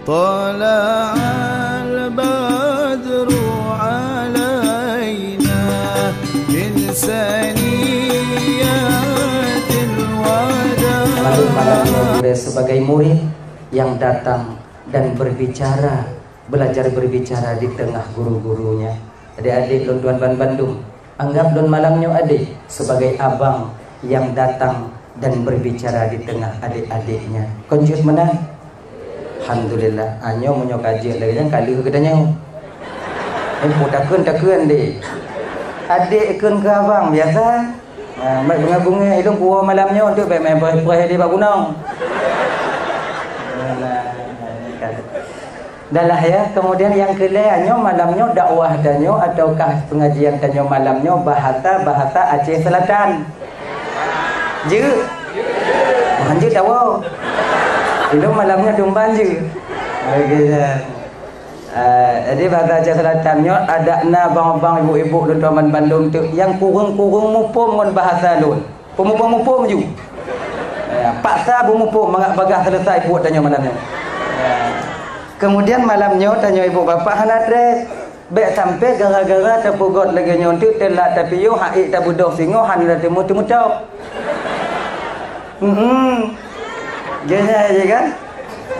طلع البدر علينا من ثنيات الوداع. Lalu malamnya sebagai murid yang datang dan berbicara, belajar berbicara di tengah guru-gurunya. Adik-adik Lon Tuan Ban Bandung, anggap Lon malamnya adik sebagai abang yang datang dan berbicara di tengah adik-adiknya. Konjut mana? Alhamdulillah. Anyo menyo kaji lagi yang kali kedanya. Takun deh. Adik kun ke abang biasa. Mak bunga-bunga hidung kuah malamnya untuk main perih di Gunung. Dalah ya. Kemudian yang kelainnya malamnya dakwah danyo ataukah pengajian danyo malamnya bahasa Aceh Selatan. Je. Anjir dakwah. Itu malamnya dumban je. Jadi bahasa Aceh Selatannya ada abang-abang ibu-ibu di Taman Bandung tu yang kurung-kurung mupum dengan bahasa lun. Pemupum-mupum ju. Paksa mupum bagah selesai buat tanya malamnya. Kemudian malamnya tanya ibu bapa hana dress. Baik sampai gara-gara terpugot lagi nyontik telak tapi yo haik tak budoh singo han dah temu-temu tok. Gini aja kan.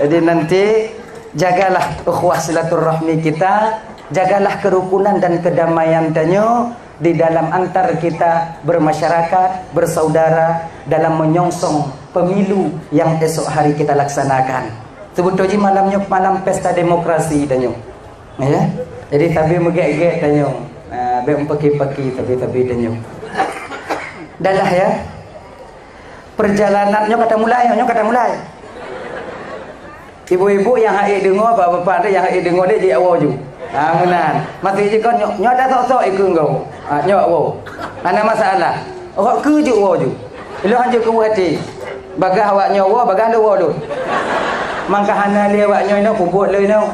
Jadi nanti jagalah ukhuwah silaturahmi kita, jagalah kerukunan dan kedamaian tanyo di dalam antar kita bermasyarakat, bersaudara dalam menyongsong pemilu yang esok hari kita laksanakan. Sebetulnya malamnya malam pesta demokrasi tanyo. Ya. Jadi tapi megek-gek tanyo. Be peki-peki tapi tanyo. Dalah ya. Perjalanannya kata mulai. Ibu-ibu yang haik dengar, bapak-bapak ada yang haik dengar dia jadi awal ju. Menan. Masih je kan nyok dah sok-sok ikut kau. Nyok awal. Mana masalah? Awak ke ju awal ju. Lu hanya ke hati. Bagah awak nyawa, bagah lu awal tu. Mangka hana dia awak nyoy no puput le no.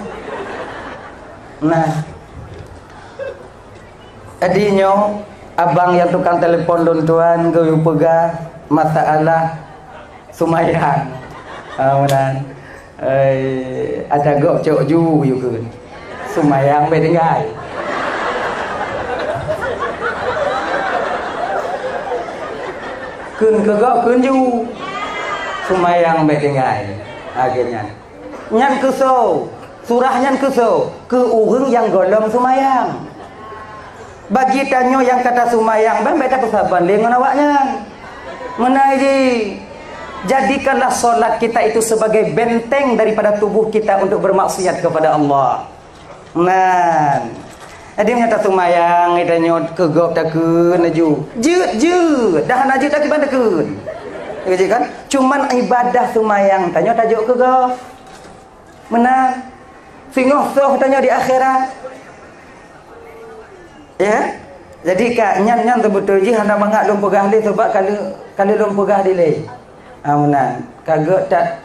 Nah. Adinyo abang yang tukang telefon don tuan ke pegah masalah sumayang. Menan. Ada gok cok ju kun sumayang be dengai kun ke gok kun ju sumayang be dengai akhirnya nyan keso surah nyan keso ke urang yang golong sumayang bagi tanyo yang kata sumayang ben beta pesaban dengan awaknya menai ji. Jadikanlah solat kita itu sebagai benteng daripada tubuh kita untuk bermaksiat kepada Allah. Nah, ada yang kata sumayang, ada nyot kegop takun aju. Je, dah naju tak kiban takun. Ya kan? Cuman ibadah sumayang tanya tajuk kegop. Menang. Singoh soh tanya di akhirat. Ya. Jadi kak nyan betul je hendak mangak lom pegah le sebab kalau lom pegah dileh. Amunan kagak tak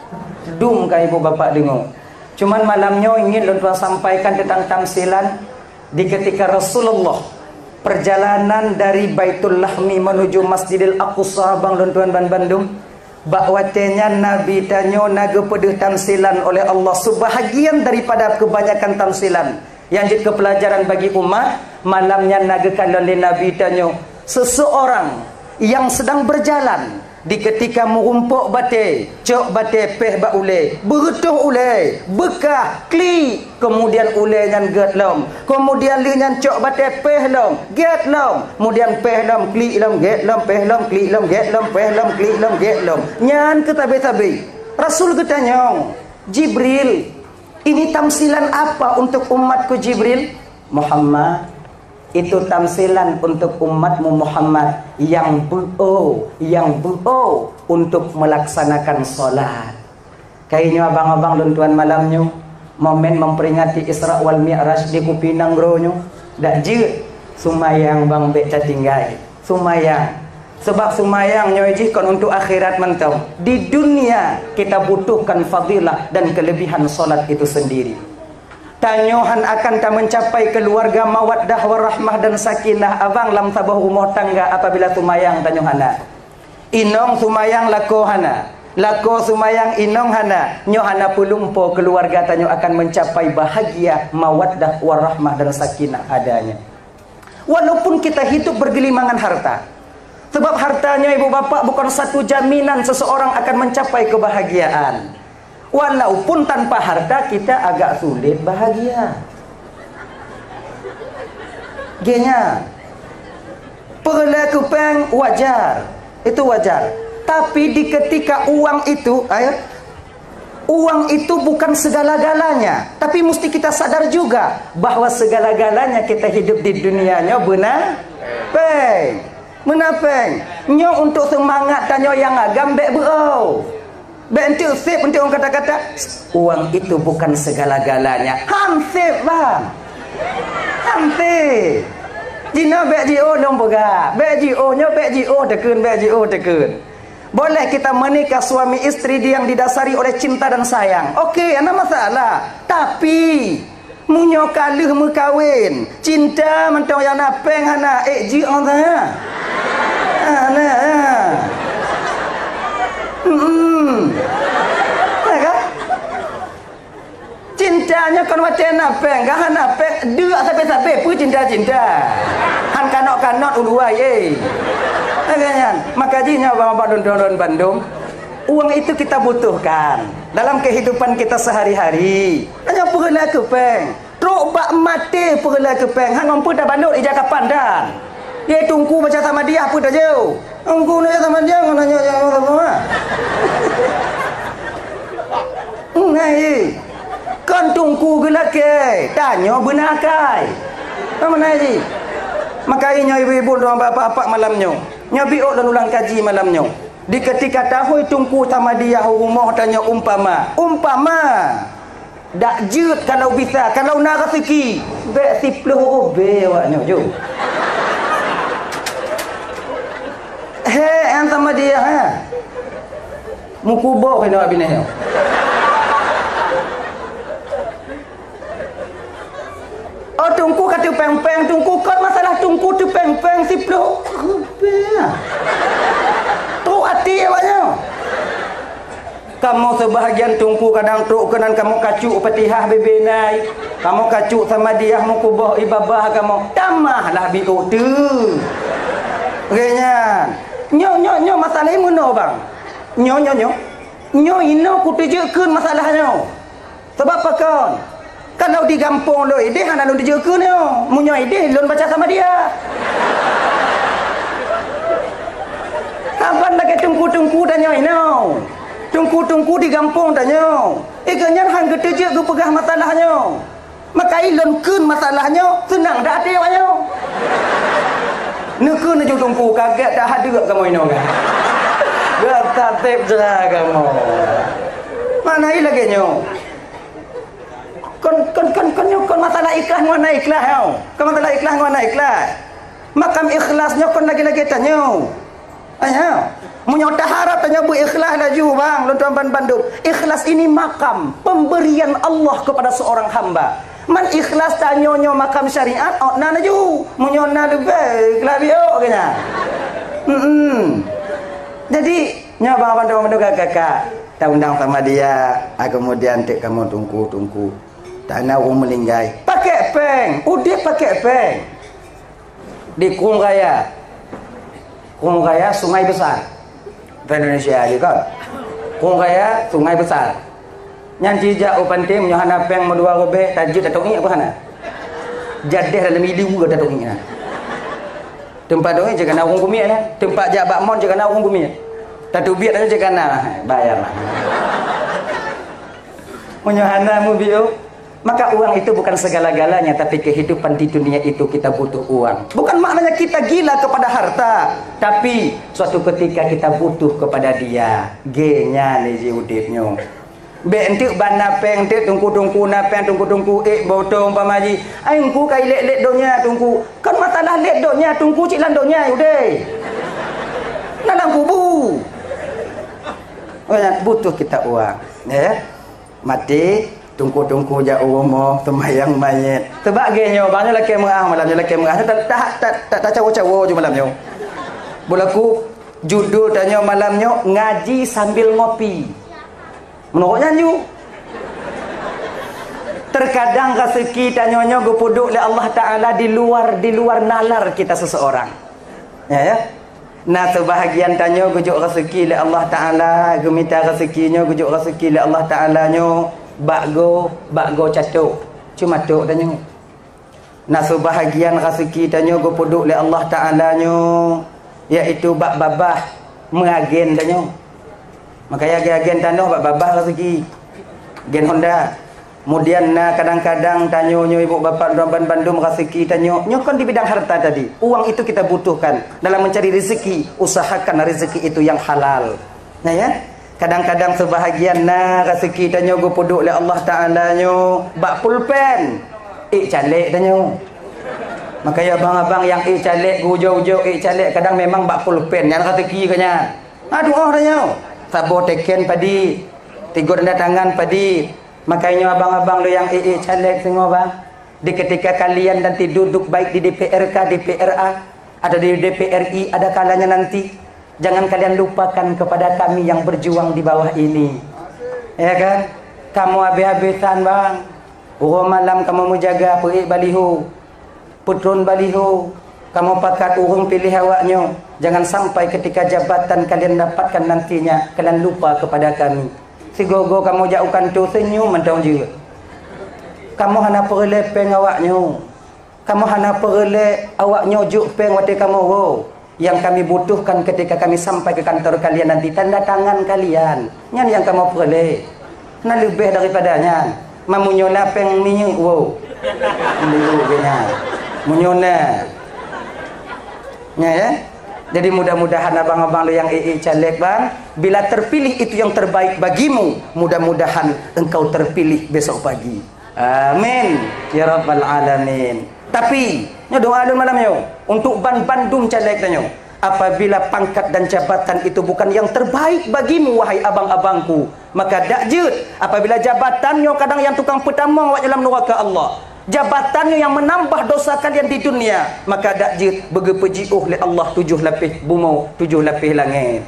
dum kan ibu bapa dengar. Cuman malamnya ingin Tuan sampaikan tentang tamsilan di ketika Rasulullah perjalanan dari Baitul Lahmi menuju Masjidil Aqsa bang Tuan Ban Bandung. Bakwatenya Nabi tanyo naga pedih tamsilan oleh Allah sebahagian daripada kebanyakan tamsilan yang jadi kepelajaran bagi umat. Malamnya naga kalole Nabi tanyo seseorang yang sedang berjalan di ketika merumpuk bate, cok bate peh ba ule, berutuh ule, bekah, kli, kemudian ule nyan get lom, kemudian li nyan cok bate peh lom, get lom, kemudian peh lom, kli lom, get lom, peh lom, kli lom, get lom, peh lom, kli lom, get lom. Nyan ketabe-tabe. Rasul ketanya, Jibril, ini tamsilan apa untuk umatku Jibril? Muhammad, itu tamsilan untuk umatmu Muhammad yang buo untuk melaksanakan solat. Kayaknya abang-abang dan tuan malamnya momen memperingati Isra wal Mi'raj di Kupinang Gronyo dak je sumayang bang beca tinggai sumayang sebab sumayang nyoji kon untuk akhirat mentau. Di dunia kita butuhkan fadilah dan kelebihan solat itu sendiri. Tanyohan akan tak mencapai keluarga mawaddah warahmah dan sakinah abang lam tabah rumah tangga apabila sumayang tanyohana. Inong sumayang lakohana. lako sumayang inong hana nyo hana pulumpo keluarga tanyo akan mencapai bahagia, mawaddah warahmah dan sakinah adanya. Walaupun kita hidup bergelimangan harta, sebab hartanya ibu bapak bukan satu jaminan seseorang akan mencapai kebahagiaan. Walaupun tanpa harta kita agak sulit bahagia. Genya perlakuan wajar, itu wajar. Tapi di ketika uang itu, uang itu bukan segala-galanya. Tapi mesti kita sadar juga bahwa segala-galanya kita hidup di dunianya benar peng. Menapeng nyo untuk semangat tanyo yang agam bek berau. Bek entuk sip untuk orang kata-kata uang itu bukan segala-galanya. Hansip bang. Hansip. Jina bek JO dong boga. Bek JO nyo bek JO tekun bek JO tekun. Boleh kita menikah suami istri yang didasari oleh cinta dan sayang. Okey, ada masalah. Tapi munyo kaluh mu kawin, cinta mentong yang napeng hana ji on dah. Ana. Kan? Cintanya kan macam napeng, gah napeng dua sampai pu cinta-cinta. Han kanok-kanok uluai maka jinya bapak don Bandung, uang itu kita butuhkan dalam kehidupan kita sehari-hari. Hanya perlah kepeng truk bak mati perlah kepeng hang mampu dah bandut ijak kapan dan dia tunggu baca sama dia apa dah jauh tunggu ni sama dia nanya semua ngai kan tunggu gelak ke tanya benar kai mana ni. Maka inya ibu-ibu dan bapak-bapak malamnya nyabiok dan ulang kaji malamnya. Di ketika tahu tungku sama dia rumah tanya umpama dak jut kalau bisa, kalau nak rezeki bek 10 obe awaknya jo. Yang sama dia mukubah kena bini. Oh tungku kata peng-peng tungku kan masalah tungku tu peng-peng 10 rupanya. Tu hati awaknya. Kamu sebahagian tungku kadang truk kenan kamu kacuk Fatihah bebinai. Kamu kacuk sama dia mukubah ibabah kamu. Tamahlah biuk tu. Okeynya. Nyo masalah mana bang? Nyo ino ku tujukeun masalahnya. Sebab apa kan? Kalau di kampung lo ide hana lo dijaga ni, munyo ide lon baca sama dia. Kapan lagi tungku dan nyo ino, tungku di kampung dan nyo. Ikannya hang ketujuh ke pegah masalahnya. Maka ilon kun masalahnya senang dah hati awaknya. Nekun aja tungku kaget dah hadir kamu ino kan. Bertatip je kamu. Mana lagi nyo? Kon masalah ikhlas mana ikhlas kau. Kon masalah ikhlas mana ikhlas. Makam ikhlasnya kon lagi tanya. Munyo taharap tanya bu ikhlas laju bang lontan Bandung. Ikhlas ini makam pemberian Allah kepada seorang hamba. Man ikhlas tanyonyo makam syariat na laju. Munyo na lebih kelabio kena. Jadi nyoba Bandung kakak tak undang sama dia. Kemudian kamu tunggu. Tak nak orang melinggai. Pakai peng. Udah pakai peng. Di Kung Raya sungai besar. Di Indonesia juga kan. Kung Raya sungai besar. Yang jejak upantim nyohana peng medua robe tajud datuk ni apa hana? Jadeh dalam ilu datuk ni. Tempat doi jangan orang bumi lah. Tempat jabat mon jangan orang bumi. Tatu biat aja jangan bayarlah. Menyohana mu bio. Maka uang itu bukan segala-galanya, tapi kehidupan di dunia itu kita butuh uang. Bukan maknanya kita gila kepada harta, tapi suatu ketika kita butuh kepada dia. G-nya ni udipnya. Bentuk bana peng te tungku napeng tungku botong pamaji. Aingku kai lek donya tungku. Kan masalah lek donya tungku cik landonya udah. Dalam kubu. Butuh kita uang, ya. Mati tungku ja umur temayang mayat. Sebagainya banyak laki merah malamnya laki merah tak cawo-cawo je malamnya. Bolaku Judul tanya malamnya ngaji sambil ngopi. Menurutnya you. Terkadang rezeki tanyanya gupuduk oleh Allah Ta'ala di luar nalar kita seseorang. Ya. Nah sebahagian tanya gujuk rezeki oleh Allah Ta'ala, gemita rezekinya gujuk rezeki oleh Allah Ta'ala-nya bakgo catuk. Cuma tuk tanya. Nah sebahagian rezeki tanya gupuduk oleh Allah Ta'ala-nya, iaitu bak babah mengagen tanya. Makanya agen tanah bak babah rezeki. Gen Honda. Kemudian kadang-kadang tanyanya ibu bapa Ramban Bandung rezeki tanya, kan di bidang harta tadi. Uang itu kita butuhkan dalam mencari rezeki, usahakan rezeki itu yang halal. Nah ya, kadang-kadang sebahagian rezeki tanya gupuduk oleh Allah Ta'ala nyo bak pulpen. Calik tanya. Makanya abang-abang yang calik hujau-hujau calik kadang memang bak pulpen yang rezeki kanya. Aduh tanya. Sabo teken padi, tigur tangan padi. Makanya abang-abang lo yang caleg semua bang, di ketika kalian nanti duduk baik di DPRK, DPRA, ada di DPRI, ada kalanya nanti, jangan kalian lupakan kepada kami yang berjuang di bawah ini. Ya kan? Kamu habis-habisan bang, malam kamu mau jaga perik baliho, putrun baliho, kamu pakat urung pilih awaknya. Jangan sampai ketika jabatan kalian dapatkan nantinya, kalian lupa kepada kami. Si gogo kamu jauhkan tu senyum mentang juga. Kamu hana perle peng awaknya. Kamu hana perle awaknya juk peng waktu kamu go. Yang kami butuhkan ketika kami sampai ke kantor kalian nanti tanda tangan kalian. Nyan yang kamu perle. Nah lebih daripadanya. Mamunyona peng minyak wo. Dulu kena. Munyona. Ya. Jadi mudah-mudahan abang-abang lo yang caleg bang, bila terpilih itu yang terbaik bagimu, mudah-mudahan engkau terpilih besok pagi. Amin ya rabbal alamin. Tapi doa lu malamnya untuk Bandung caleg tanya, apabila pangkat dan jabatan itu bukan yang terbaik bagimu wahai abang-abangku, maka dakjut apabila jabatannya kadang yang tukang pertama awak dalam neraka Allah, jabatannya yang menambah dosa kalian di dunia, maka dakjut begepejiuh oleh Allah 7 lapis bumi, 7 lapis langit.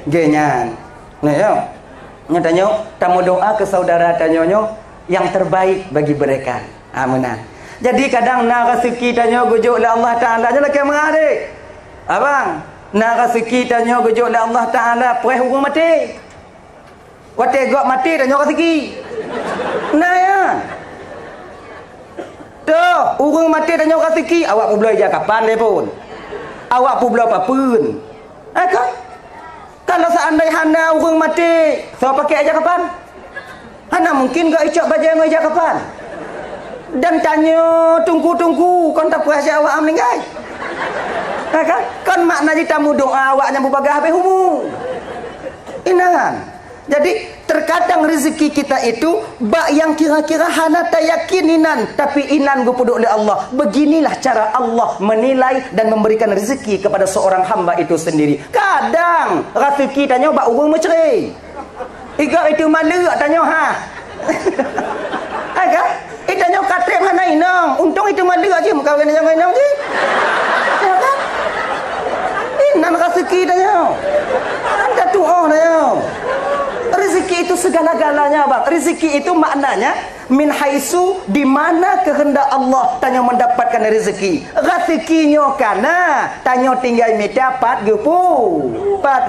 Genyan. Nah ya. Nyatanya tamu doa ke saudara tanyonyo yang terbaik bagi mereka. Amunah. Jadi kadang rezeki tanyo gujuk oleh Allah Taala je laki mengadik. Abang, rezeki tanyo gujuk oleh Allah Taala perih urung mati. Wate gok mati tanyo rezeki. Nah ya. Tuh, urung mati tanya rezeki, awak pun boleh jaga kapan dia pun. Awak pun boleh apa pun. Kan? Kalau seandainya hana urung mati, so pakai aja kapan? Hana mungkin gak icok baca yang aja kapan? Dan tanya tunggu, kon tak puas awak meninggal. Kan? Kan makna tamu doa awaknya berbagai habis humu. Inahan. Jadi terkadang rezeki kita itu bak yang kira-kira hana tak yakininan, tapi inan gupuduk oleh Allah. Beginilah cara Allah menilai dan memberikan rezeki kepada seorang hamba itu sendiri. Kadang rezeki tanya bak urung menceri. Iga itu malu tanya ha. Aga, tanya katrem hana inang. Untung itu malu aja muka kena jangan inang je. Ya kan? Inan rezeki tanya. Anda doa tanya. Rezeki itu segala-galanya bang. Rezeki itu maknanya min haisu, di mana kehendak Allah tanya mendapatkan rezeki. Rezekinya kana tanya tinggal minta 4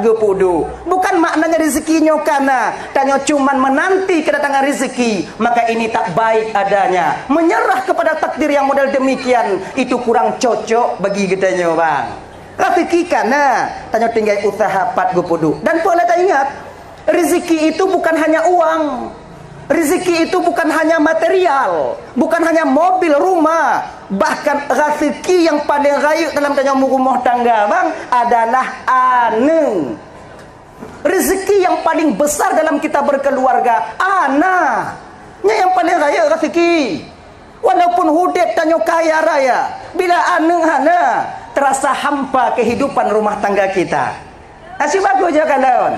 gepudu. Bukan maknanya rezekinya kana tanya cuman menanti kedatangan rezeki. Maka ini tak baik adanya. Menyerah kepada takdir yang model demikian itu kurang cocok bagi kitanya bang. Rezeki kana tanya tinggal usaha 4 gepudu. Dan boleh tak ingat, rezeki itu bukan hanya uang. Rezeki itu bukan hanya material, bukan hanya mobil, rumah. Bahkan rezeki yang paling raya dalam tanya rumah tangga bang adalah anak. Rezeki yang paling besar dalam kita berkeluarga anak. Yang paling raya rezeki. Walaupun hudip tanya kaya raya, bila anak hana terasa hampa kehidupan rumah tangga kita. Asyik bagus je kawan.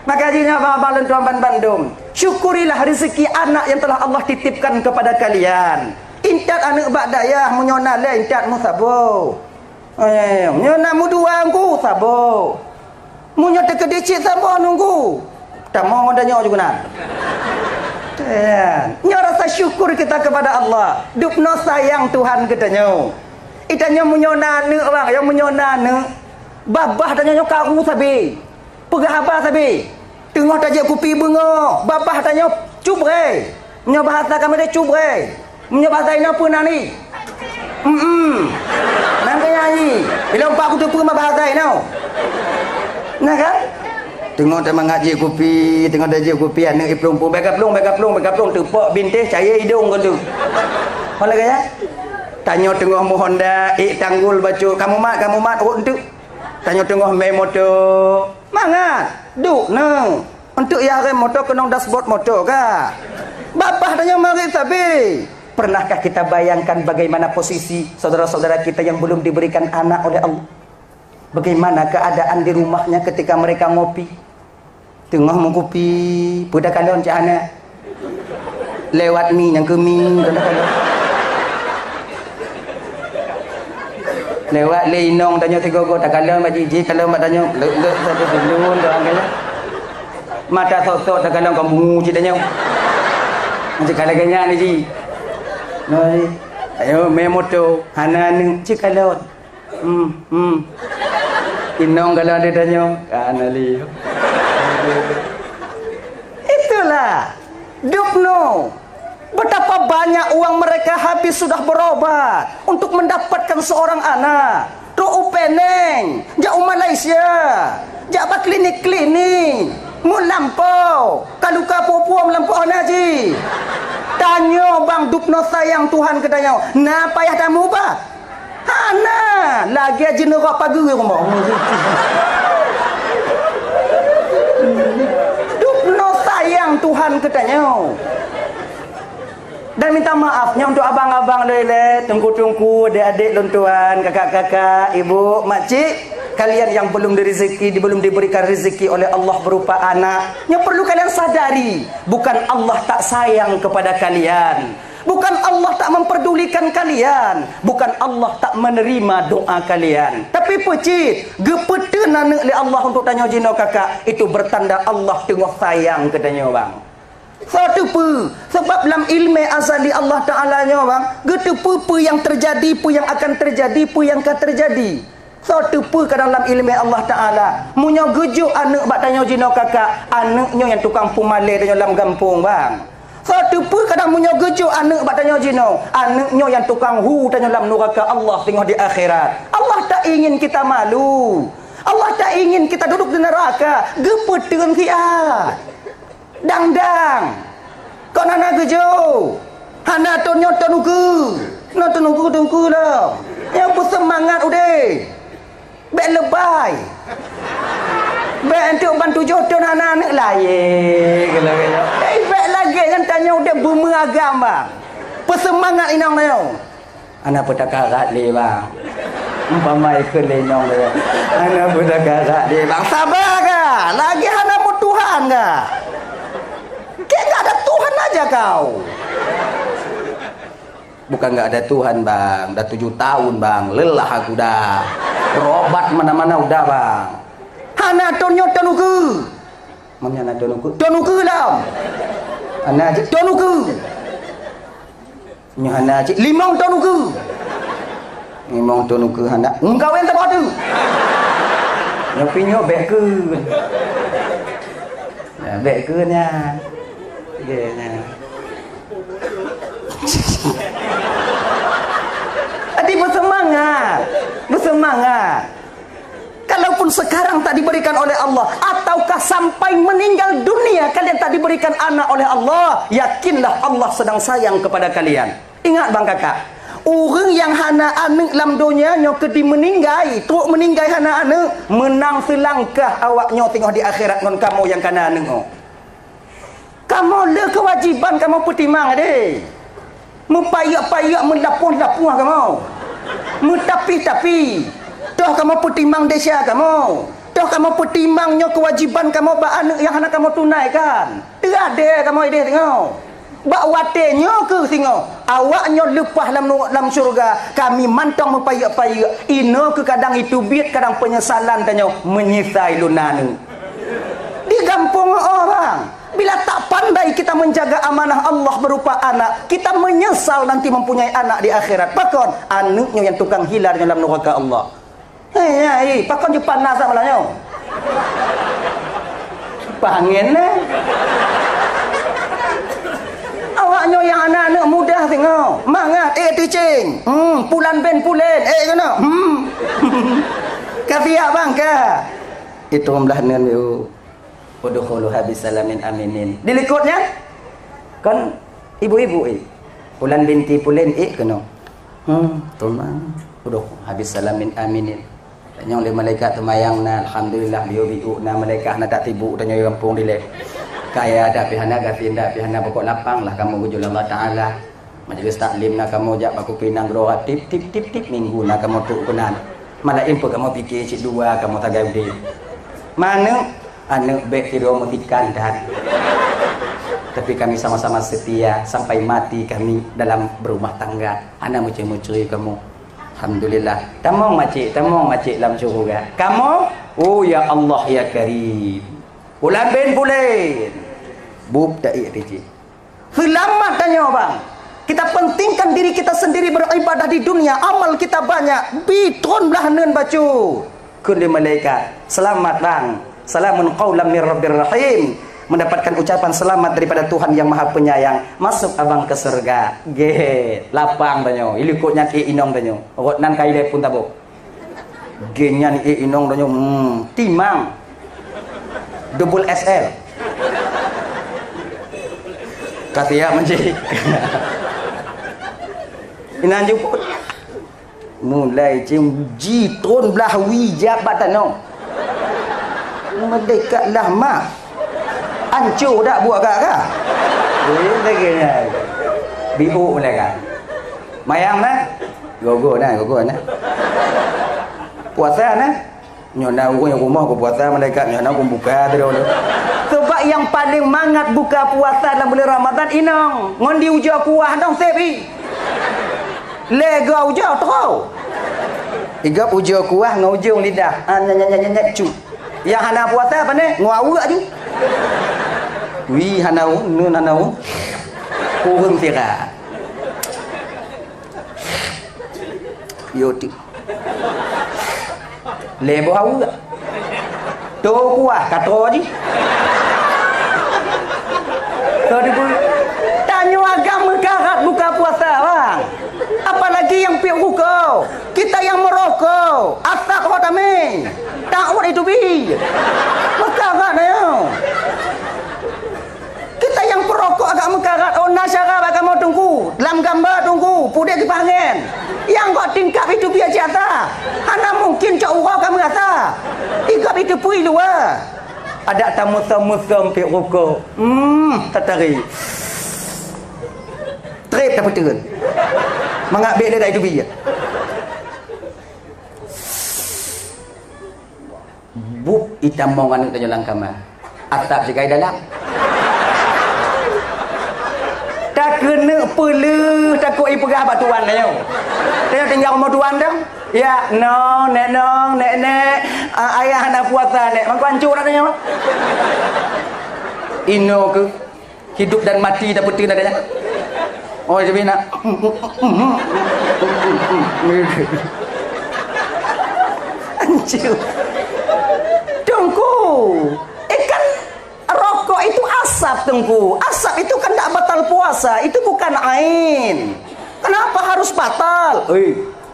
Maka jinya abang-abang dan tuan Bandung, syukurilah rezeki anak yang telah Allah titipkan kepada kalian. Intat anak bak dayah menyona le intat mu sabo. Menyona mu dua ku sabo. Munyo terkedicit sama nunggu. Tak mau adanya juga nak. Nyo rasa syukur kita kepada Allah. Dupno sayang Tuhan katanya. Itanya munyo nane bang, yang munyo nane. Babah tanya nyo kau sabi. Pegah apa sabi? Tengok tajak kopi bengok. Babah tanya cubre. Munyo bahasa kami dia cubre. Munyo bahasa ini apa nani? Nampak nyanyi. Bila empat aku tu pun bahasa ini. Nah kan? Tengok dia mengaji kopi, tengok dia kopi anak iplung pun beka plung tepak bintih cahaya hidung kan tu. Apa lagi ya? Tanya tengok mohon dah tanggul baca kamu mat untuk. Tanya tengok main motor. Mangat. Duk nang. Untuk ya rem motor kena dashboard motor ka. Bapah tanya mari tapi. Pernahkah kita bayangkan bagaimana posisi saudara-saudara kita yang belum diberikan anak oleh Allah? Bagaimana keadaan di rumahnya ketika mereka ngopi? Tengah mau kopi, budak kalon cak anak. Lewat mi yang kemi, lewat leinong tanya tiga go tak kalon mak jiji kalau mak tanya lek satu dulun doang kaya. Mata sok-sok tak kalon kamu cik tanya. Macam kalau ganya ni ji. Noi, ayo main motor, hana neng cik kalon. Inong kalau ada tanya, kan ali. Itulah Dupno. Betapa banyak uang mereka habis sudah berobat untuk mendapatkan seorang anak. Doa peneng, jauh Malaysia, jauh klinik-klinik, mu lampau, kalau kapu-puang melampau naji. Tanya bang Dupno sayang Tuhan katanya. Nah payah tamu bah. Hana lagi aja nerok pagi rumah. Dupno sayang Tuhan katanya. Dan minta maafnya untuk abang-abang lele, tungku-tungku, adik-adik lontuan, kakak-kakak, ibu, makcik, kalian yang belum diberikan rezeki oleh Allah berupa anak, yang perlu kalian sadari, bukan Allah tak sayang kepada kalian, bukan Allah tak memperdulikan kalian, bukan Allah tak menerima doa kalian. Tapi pecik, gepetan anak oleh Allah untuk tanya jino kakak, itu bertanda Allah tengok sayang katanya bang. Satu pu sebab dalam ilmu azali Allah Taala nya bang, gitu pu yang terjadi, pu yang akan terjadi, pu yang akan terjadi. Satu pu kadang dalam ilmu Allah Taala, munyo gejuk anak bak tanya jino kakak, anaknya yang tukang pumale tanya dalam kampung bang. Satu pu kadang munyo gejuk anak bak tanya jino, anaknya yang tukang tanya dalam neraka Allah tengok di akhirat. Allah tak ingin kita malu. Allah tak ingin kita duduk di neraka. Gepeteun kiat. Dang-dang kau nana gejo hana tonyo tonuku no tonuku lah yang bersemangat udah bek lebay bek untuk bantu jodoh anak-anak lain kalau bek lagi yang tanya udah bumi agama bersemangat inang nayo anak budak karat le bang umpama ikut lenyong le anak budak karat le bang sabar ka lagi hana mu Tuhan ka. Kayak gak ada Tuhan aja kau. Bukan gak ada Tuhan bang, udah 7 tahun bang, lelah aku dah. Berobat mana-mana udah bang. Hana tonyo tonuku. Mamnya hana tonuku. Tonuku lah. Hana aja tonuku. Nya hana aja 5 tonuku. 5 tonuku hana. Engkau yang tak ada. Nyopi bek ke. Ya bek ke nya. Adik bersemangat. Kalaupun sekarang tak diberikan oleh Allah, ataukah sampai meninggal dunia kalian tak diberikan anak oleh Allah, yakinlah Allah sedang sayang kepada kalian. Ingat bang kakak, orang yang hana anak dalam dunia nyok di meninggai, teruk meninggai hana anak, menang selangkah awaknya tengok di akhirat ngon kamu yang kana anak. Kamu le kewajiban kamu pertimang deh. Mepayak-payak melapuh-lapuh kamu. Metapi-tapi. Toh kamu pertimang desya kamu. Toh kamu pertimangnya kewajiban kamu ba anak yang hendak kamu tunaikan. Tiada kamu ide tengok. Bak watenya ke tengok. awaknya lepas dalam syurga, kami mantang mepayak-payak. Ina ke kadang itu biat, kadang penyesalan tanya menyesai lunanu. Digampung orang. Bila tak pandai kita menjaga amanah Allah berupa anak, kita menyesal nanti mempunyai anak di akhirat. Pakon anaknya yang tukang hilar dalam neraka Allah. Pakon je panas sama lahnya. Pangen lah. Awaknya yang anak-anak mudah tengok. Mangat, teaching. Pulan ben pulen. Kena. Kasih abang ke? Itu belah dengan you. Udkhulu habis salamin aminin. Dilikutnya kan ibu-ibu Pulan binti pulen kena. Tumang. Udah habis salamin aminin. Tanya oleh malaikat temayang na alhamdulillah biu na malaikat na tak tibu tanya kampung dilek. Kaya ada pihana gafin dak pihana pokok lapang lah kamu wujud Allah Taala. Majlis taklim na kamu jak baku pinang roha tip minggu na kamu tu kunan. Malain pun kamu fikir cik dua kamu tagay di. Mana anak baik kira matikan dah. Tapi kami sama-sama setia sampai mati kami dalam berumah tangga. Anak mucui kamu. Alhamdulillah. Tamong macik dalam syurga. Kamu? Oh ya Allah ya Karim. Bulan ben bulan. Bub tak iji. Selamat tanya bang. Kita pentingkan diri kita sendiri beribadah di dunia. Amal kita banyak. Bitun belah nun bacu. Kundi malaikat. Selamat bang. Salamun qaulam mir rabbir rahim. Mendapatkan ucapan selamat daripada Tuhan yang Maha Penyayang. Masuk abang ke surga. Get lapang tanyo. Ilikutnya inong tanyo. Rot nan kai le pun tabuk. Genya ni inong tanyo. Timang. Double SL. Katia menjadi. Inan juput. Mulai jitron belah wijab batano. Merdekalah mak. Hancur tak buat kak? Begini. Biu boleh kan? Mayang nah? Gogo nah. Puasa nah? Nyona urang yang rumah aku puasa malaikat nyona aku buka terus. Sebab yang paling mangat buka puasa dalam bulan Ramadan inong. Ngondi uja kuah dong sebi. Lega uja terus. Igap uja kuah ngujung lidah. Nyanyi cu. Yang hana puasa apa ni? Ngawak je. Wi hanau nun hanau. Kurang tira. Yoti. Lebo awak. Tu kuah kato je. Tadi pun tanya agama karat buka puasa bang. Apalagi yang piuk buka. Kita yang merokok. Asak kau tameng. Tak itu bi. Mekarat ya. Kita yang perokok agak mekarat. Oh nasyarab agak mau tunggu. Dalam gambar tunggu. Pudik dipanggil. Yang kau tingkap itu biar jatah. Hana mungkin cak urau kamu rasa. Tingkap itu pui luar. Ada tamu-tamu piuk rokok. Tertarik. Trip tak betul. Mengambil dia dah itu biar. Buk hitam mongan kita jalan kamar. Atap sekai dalam. Tak kena pelu takut pegah batuan dah. Dia tinggal rumah tuan dah. Ya, nek ayah nak puasa nek. Mak hancur nak tanya. Ino ke hidup dan mati tak betul adanya. Oh jadi nak. Hancur. Tunggu. Kan rokok itu asap tunggu. Asap itu kan tak batal puasa. Itu bukan ain. Kenapa harus batal?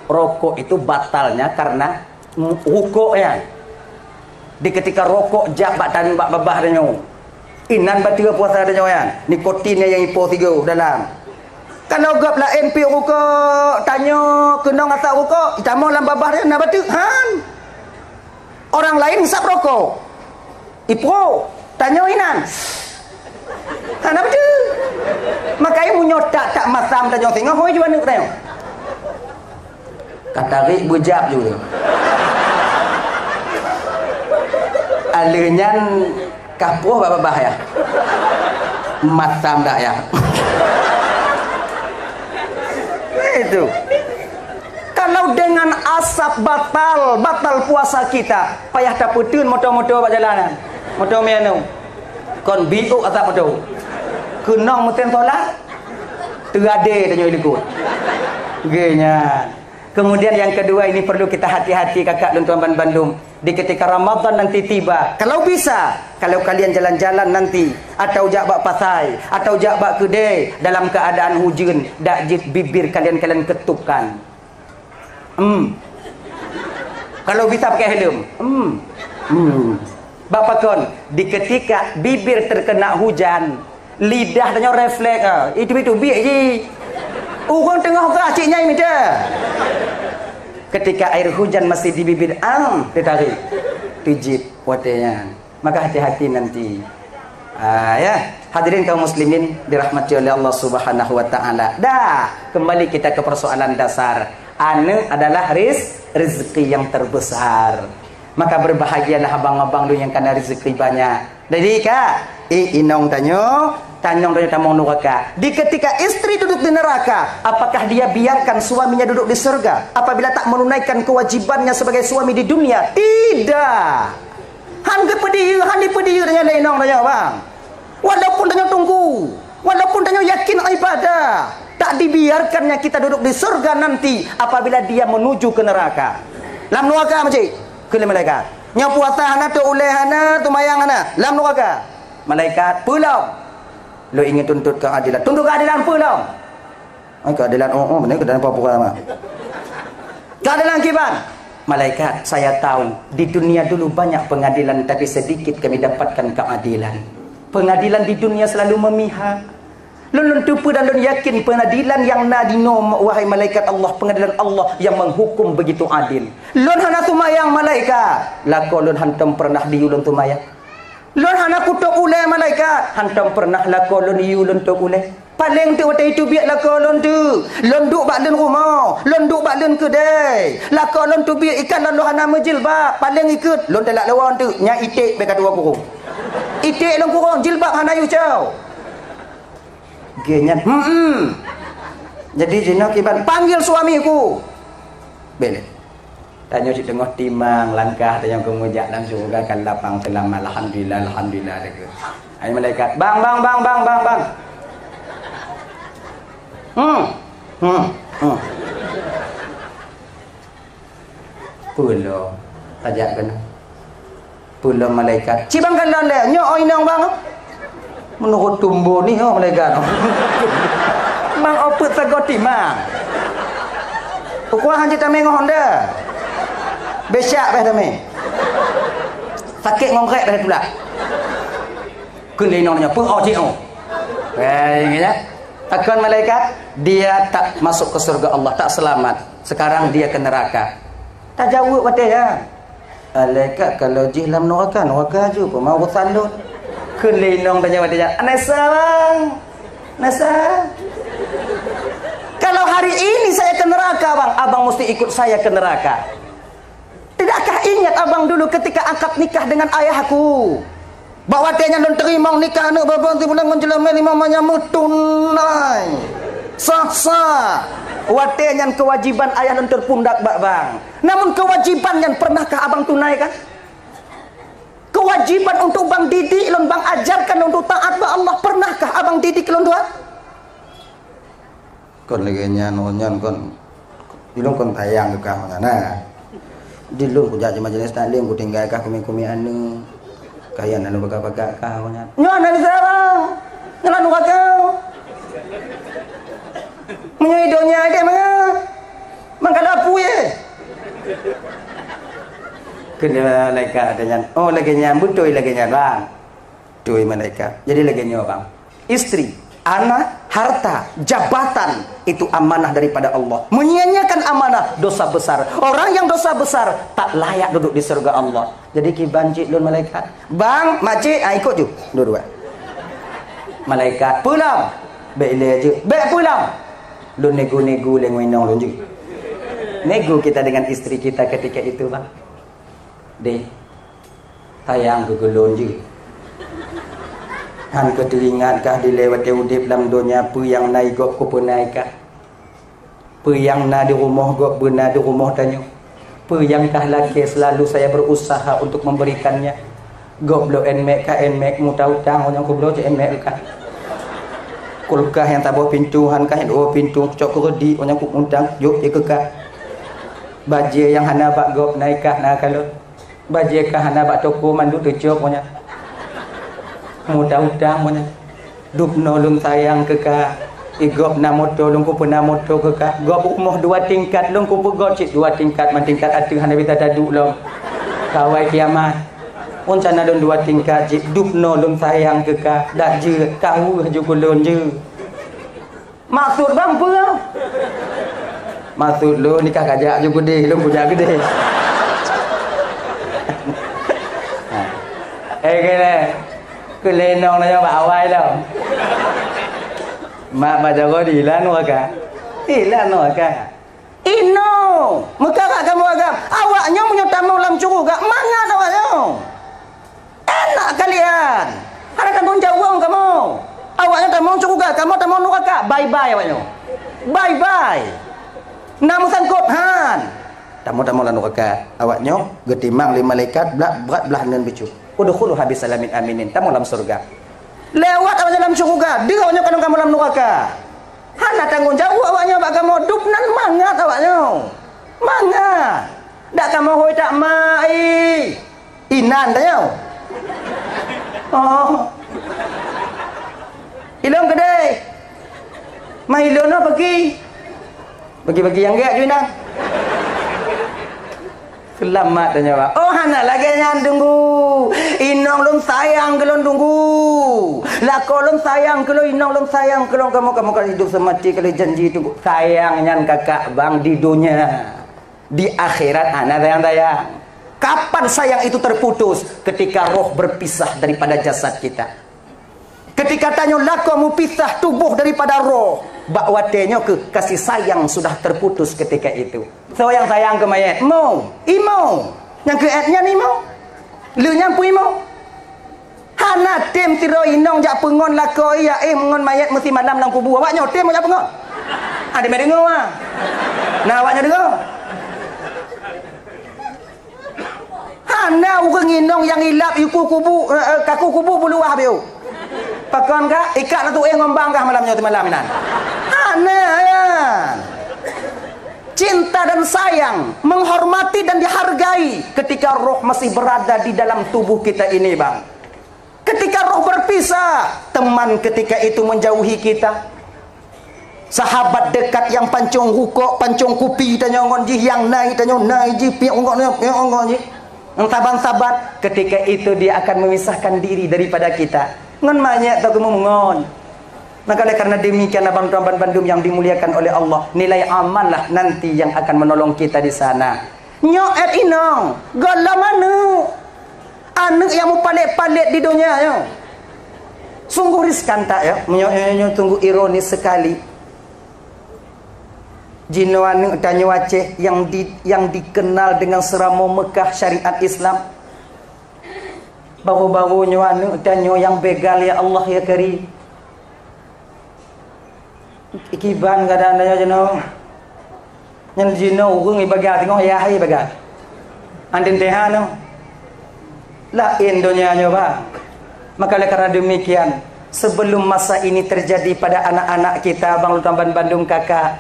Rokok itu batalnya karena rokok ya. Di ketika rokok jabat dan bak babah dia. Inan batal puasa dia ya. Nikotinnya yang ipo 3 dalam. Kalau gap lain pi rokok tanya kena asap rokok, ditambah dalam babah dia nak batal. Orang lain hisap rokok. Ipro, tanya inan. Kenapa tu? Makanya munyotak tak masam tanya tengok hoi jual nak tanya. Katarik bujab juga. Alenyan kapuh babah ya. Masam dak ya. batal puasa kita. Payah tak putun motor-motor buat jalanan. Motor miano. Kon biuk atau motor. Kenang meten tolak. Terade tanya ikut. Genya. Kemudian yang kedua ini perlu kita hati-hati kakak dan tuan Bandung. Di ketika Ramadan nanti tiba, kalau bisa, kalau kalian jalan-jalan nanti atau jak bak pasai atau jak bak kedai dalam keadaan hujan, dak jit bibir kalian ketukan. Kalau bisa pakai helm. Bapak kon, di ketika bibir terkena hujan, lidah tanya refleks itu biak je. Orang tengah keracik nyai minta. Ketika air hujan masih di bibir ditarik. Tujib watenya. Maka hati-hati nanti. Ya, hadirin kaum muslimin dirahmati oleh Allah Subhanahu wa taala. Dah, kembali kita ke persoalan dasar. Ane adalah rezeki yang terbesar. Maka berbahagialah abang-abang lu yang kena rezeki banyak. Jadi kak, inong tanyong tamong neraka. Di ketika istri duduk di neraka, apakah dia biarkan suaminya duduk di surga apabila tak menunaikan kewajibannya sebagai suami di dunia? Tidak. Han dipedia dengan inong tanya bang. Walaupun tanya tunggu, walaupun tanya yakin ibadah, tak dibiarkannya kita duduk di surga nanti apabila dia menuju ke neraka. Lam neraka macam ke malaikat. Nya puasa hana tu uleh hana tu mayang hana. Lam neraka. Malaikat pulang. Lo ingin tuntut keadilan. Tuntut keadilan apa lo? Keadilan benar keadilan apa-apa lama. Keadilan kiban. Malaikat, saya tahu di dunia dulu banyak pengadilan tapi sedikit kami dapatkan keadilan. Pengadilan di dunia selalu memihak. Lun tupu dan lun yakin pengadilan yang nadino wahai malaikat Allah, pengadilan Allah yang menghukum begitu adil. Lun hana tumayang malaikat. Lako lun hantam pernah diulun tumayang. Lun hana kutuk ulai malaikat. Hantam pernah lako lun yulun tuk ulai. Paling tu waktu itu biar lako lun tu. Lun duk bak lun rumah. Lun duk bak lun kedai. Lako lun tu biar ikan lun hana menjilbab. Paling ikut. Lun telak lawan tu. Nya itik bekat dua kurung. Itik lun kurung. Jilbab hana yu caw. Genyan. Jadi jenak iban. Panggil suamiku. Boleh. Tanya si tengah timang langkah dan yang kemujak langsung akan lapang selamat alhamdulillah dekat. Ai malaikat bang. Pulo tajak kena. Pulo malaikat. Cibang kan le nyo oinang bang. Menurut tumbuh ni malaikat. Mang oput sagot timang. Pokok hanji tameng Honda. Besyak dah demi. Sakit ngongkrek dah pula. Kelinongnya pun cik. Kayaknya akan malaikat dia tak masuk ke surga Allah, tak selamat. Sekarang dia ke neraka. Tak jawab katanya. Malaikat kalau jihlam neraka juga mau salut. Kelinong tanya katanya. Nasa bang. Nasa. Kalau hari ini saya ke neraka bang, abang mesti ikut saya ke neraka. Tidakkah ingat abang dulu ketika akad nikah dengan ayahku? Bahawa dia yang terima nikah anak babang tu bulan menjelang mamanya mutunai. Sah. Wate yang kewajiban ayah dan terpundak bang. Namun kewajiban yang pernahkah abang tunaikan? Kewajiban untuk bang didik lon bang ajarkan untuk taat ba Allah, pernahkah abang didik lon tuan? Kon lagi nyan kon. Dilung kon tayang ke kau nah. Dilung ku jadi majelis taklim ku tinggal kah kumi anu. Kaya anu bagak-bagak kau nya. Nyan dari sarang. Nyan kau. Menyidonya dia mana? Mangkadapu ye. Kena malaikat adanya. Oh lagi nyambut tuh lagi bang. Tuh malaikat. Jadi lagi bang. Istri, anak, harta, jabatan itu amanah daripada Allah. Menyia-nyiakan amanah dosa besar. Orang yang dosa besar tak layak duduk di surga Allah. Jadi ki banjik lun malaikat. Bang, makcik, ikut tu. Dua-dua. Malaikat pulang. Baiklah je. Baik pulang. Lun nego-nego leng winong lun je. Nego kita dengan istri kita ketika itu bang. Deh. Tayang gugulun je. Han ke teringatkah dilewati udip dalam dunia apa yang naik gok ku pun naik kah? Apa yang na di rumah gok benar di rumah tanya. Peyangkah laki selalu saya berusaha untuk memberikannya. Goblok enmek ka enmek mu tahu tang yang goblok je enmek ka. Kulkah yang tak bawa pintu han kah yang bawa pintu cok keredi yang ku undang yuk je kekah. Baje yang hana bak gop naikah na kalau. Baje kah hana bak toko mandu tejok punya. Mu tahu tang punya. Dupno lung sayang kekah. Igop na motor lung ku puna motor kekah. Gop umur 2 tingkat lung ku gop cik 2 tingkat man tingkat atu hana bita daduk long. Kawai kiamat. Uncana don 2 tingkat cik dupno lung sayang kekah. Dak je kau je kulun je. Maksud bang apa? Maksud lu nikah kajak je gede lung kujak gede. Kene. Kelenong na yang bawai dah. Mak baca kau di ilan waka. Ilan waka. Ino. Muka kak kamu agam. Awaknya punya tamu dalam curug gak? Mangat awaknya. Enak kalian. Ada tanggung jawab kamu. Awaknya tamu curug gak? Kamu tamu neraka. Bye-bye awaknya. Bye-bye. Namu sangkut han. Tamu-tamu dalam neraka. Awaknya getimang 5 malaikat berat belah nan bicu. Udkhulu habis salamin aminin. Tamu dalam surga. Lewat awaknya dalam surga. Dia awaknya kadang kamu dalam neraka. Hana tanggung jawab awaknya bak kamu dupnan mangat awaknya. Mangat. Dak kamu hoi tak mai. Inan tanya. Oh. Ilong gede. Mai ilong pergi. Bagi-bagi yang gak juinan. Selamat tanya Pak. Oh hana lagi nyan tunggu. Inong lum sayang kelon tunggu. Lako lum sayang kelon inong lum sayang kelon kamu kan hidup semati kalau janji tunggu. Sayang nyan kakak bang di dunia. Di akhirat hana sayang. Kapan sayang itu terputus? Ketika roh berpisah daripada jasad kita. Ketika tanya lako mu pisah tubuh daripada roh. Bakwatenya ke kasih sayang sudah terputus ketika itu. So yang sayang ke mayat mau imo yang ke etnya ni mau lu nyampu imo hana tem tiro inong jak pengon lako ya mengon mayat mesti malam dalam kubur awaknya tem jak pengon ada me dengar ah nah awaknya dengar hana urang inong yang hilap iku kubur kaku kubur buluah biu pakon ka ikat tu ngombang kah malamnya tu malam nan hana ya. Cinta dan sayang, menghormati dan dihargai ketika roh masih berada di dalam tubuh kita ini bang. Ketika roh berpisah, teman ketika itu menjauhi kita. Sahabat dekat yang pancung rukuk, pancung kupi, tanya ngon ji yang naik, tanya naik ji piang ngon ji. Saban-sabat ketika itu dia akan memisahkan diri daripada kita. Ngon banyak tak ngon. Maka karena demikian abang-abang Bandung yang dimuliakan oleh Allah, nilai aman lah nanti yang akan menolong kita di sana. Nyoet inong, gola manu, anu yang mau palit-palit di dunia yo. Sungguh riskan tak ya? Nyoet tunggu ironis sekali. Jino anu tanya Aceh yang dikenal dengan seramo Mekah syariat Islam. Baru-baru anu tanya yang begal ya Allah ya Karim. Ikiban kadang-kadang jeno nyen jino urang ibagat tengok ya hai bagat andin tehano lain dunianya bang. Maka karena demikian sebelum masa ini terjadi pada anak-anak kita bang Lutamban Bandung kakak,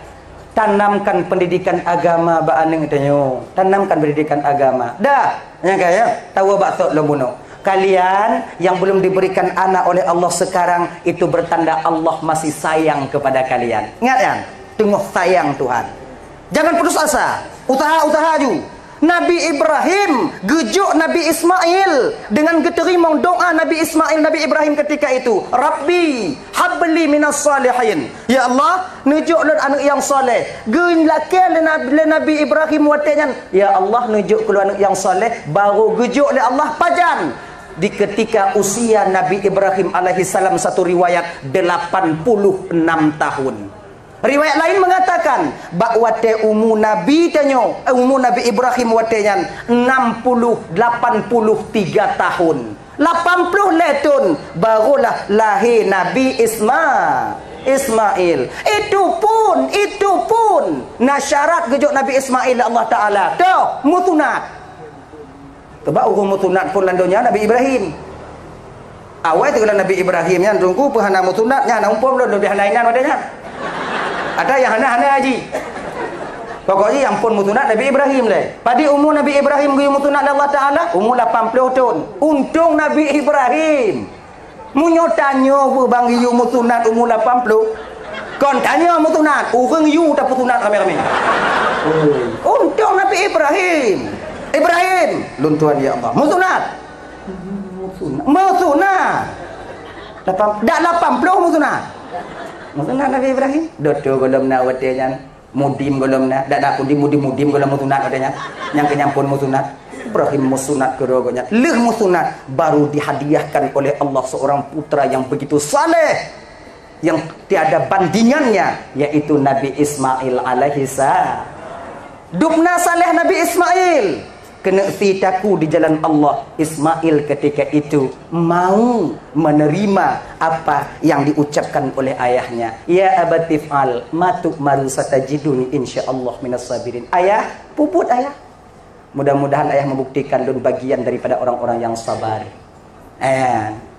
tanamkan pendidikan agama ba aneng tanyo, tanamkan pendidikan agama dah yang kaya tahu bakso lo bunuh. Kalian yang belum diberikan anak oleh Allah sekarang itu bertanda Allah masih sayang kepada kalian. Ingat ya, tunggu sayang Tuhan. Jangan putus asa, usaha ju. Nabi Ibrahim gejuk Nabi Ismail dengan keterimang doa Nabi Ismail Nabi Ibrahim ketika itu. Rabbi habli minas salihin. Ya Allah, nujuk lu anak yang soleh. Geun lakal le Nabi Ibrahim watenyan. Ya Allah, nujuk keluar anak yang soleh. Baru gejuk le Allah pajan. Di ketika usia Nabi Ibrahim alaihissalam satu riwayat 86 tahun. Riwayat lain mengatakan bakwate umu Nabi tanyo umu Nabi Ibrahim watenyan 83 tahun. 80 letun barulah lahir Nabi Ismail. Ismail. Itu pun nasyarat gejuk Nabi Ismail Allah Taala. Dah mutunat. Sebab urung mutunat pun landonya Nabi Ibrahim. Awal tu kalau Nabi Ibrahim yang tunggu perhana mutunatnya nak umpam belum lebih hanainan wadanya. Ada yang hana-hana haji. Pokoknya yang pun mutunat Nabi Ibrahim le. Pada umur Nabi Ibrahim guyung mutunat Allah Taala umur 80 tahun. Untung Nabi Ibrahim. Munyo tanya bu bang yu mutunat umur 80. Kon tanya mutunat, urang yu tak mutunat kami-kami. Untung Nabi Ibrahim. Ibrahim, luntuan ya Allah. Mutunat. Mutunat. Dak 80 mutunat. Mutunat Nabi Ibrahim. Dodo golom na wadenya. Mudim golom na. Dak dak mudim golom mutunat wadenya. Yang kenyampun mutunat. Ibrahim musunat kerogonya. Leh musunat baru dihadiahkan oleh Allah seorang putra yang begitu saleh, yang tiada bandingannya, yaitu Nabi Ismail alaihi salam. Dupna saleh Nabi Ismail kena sitaku di jalan Allah. Ismail ketika itu mau menerima apa yang diucapkan oleh ayahnya. Ya abatif'al matuk maru satajiduni insyaallah minas sabirin. Ayah, puput ayah. Mudah-mudahan ayah membuktikan dan bagian daripada orang-orang yang sabar.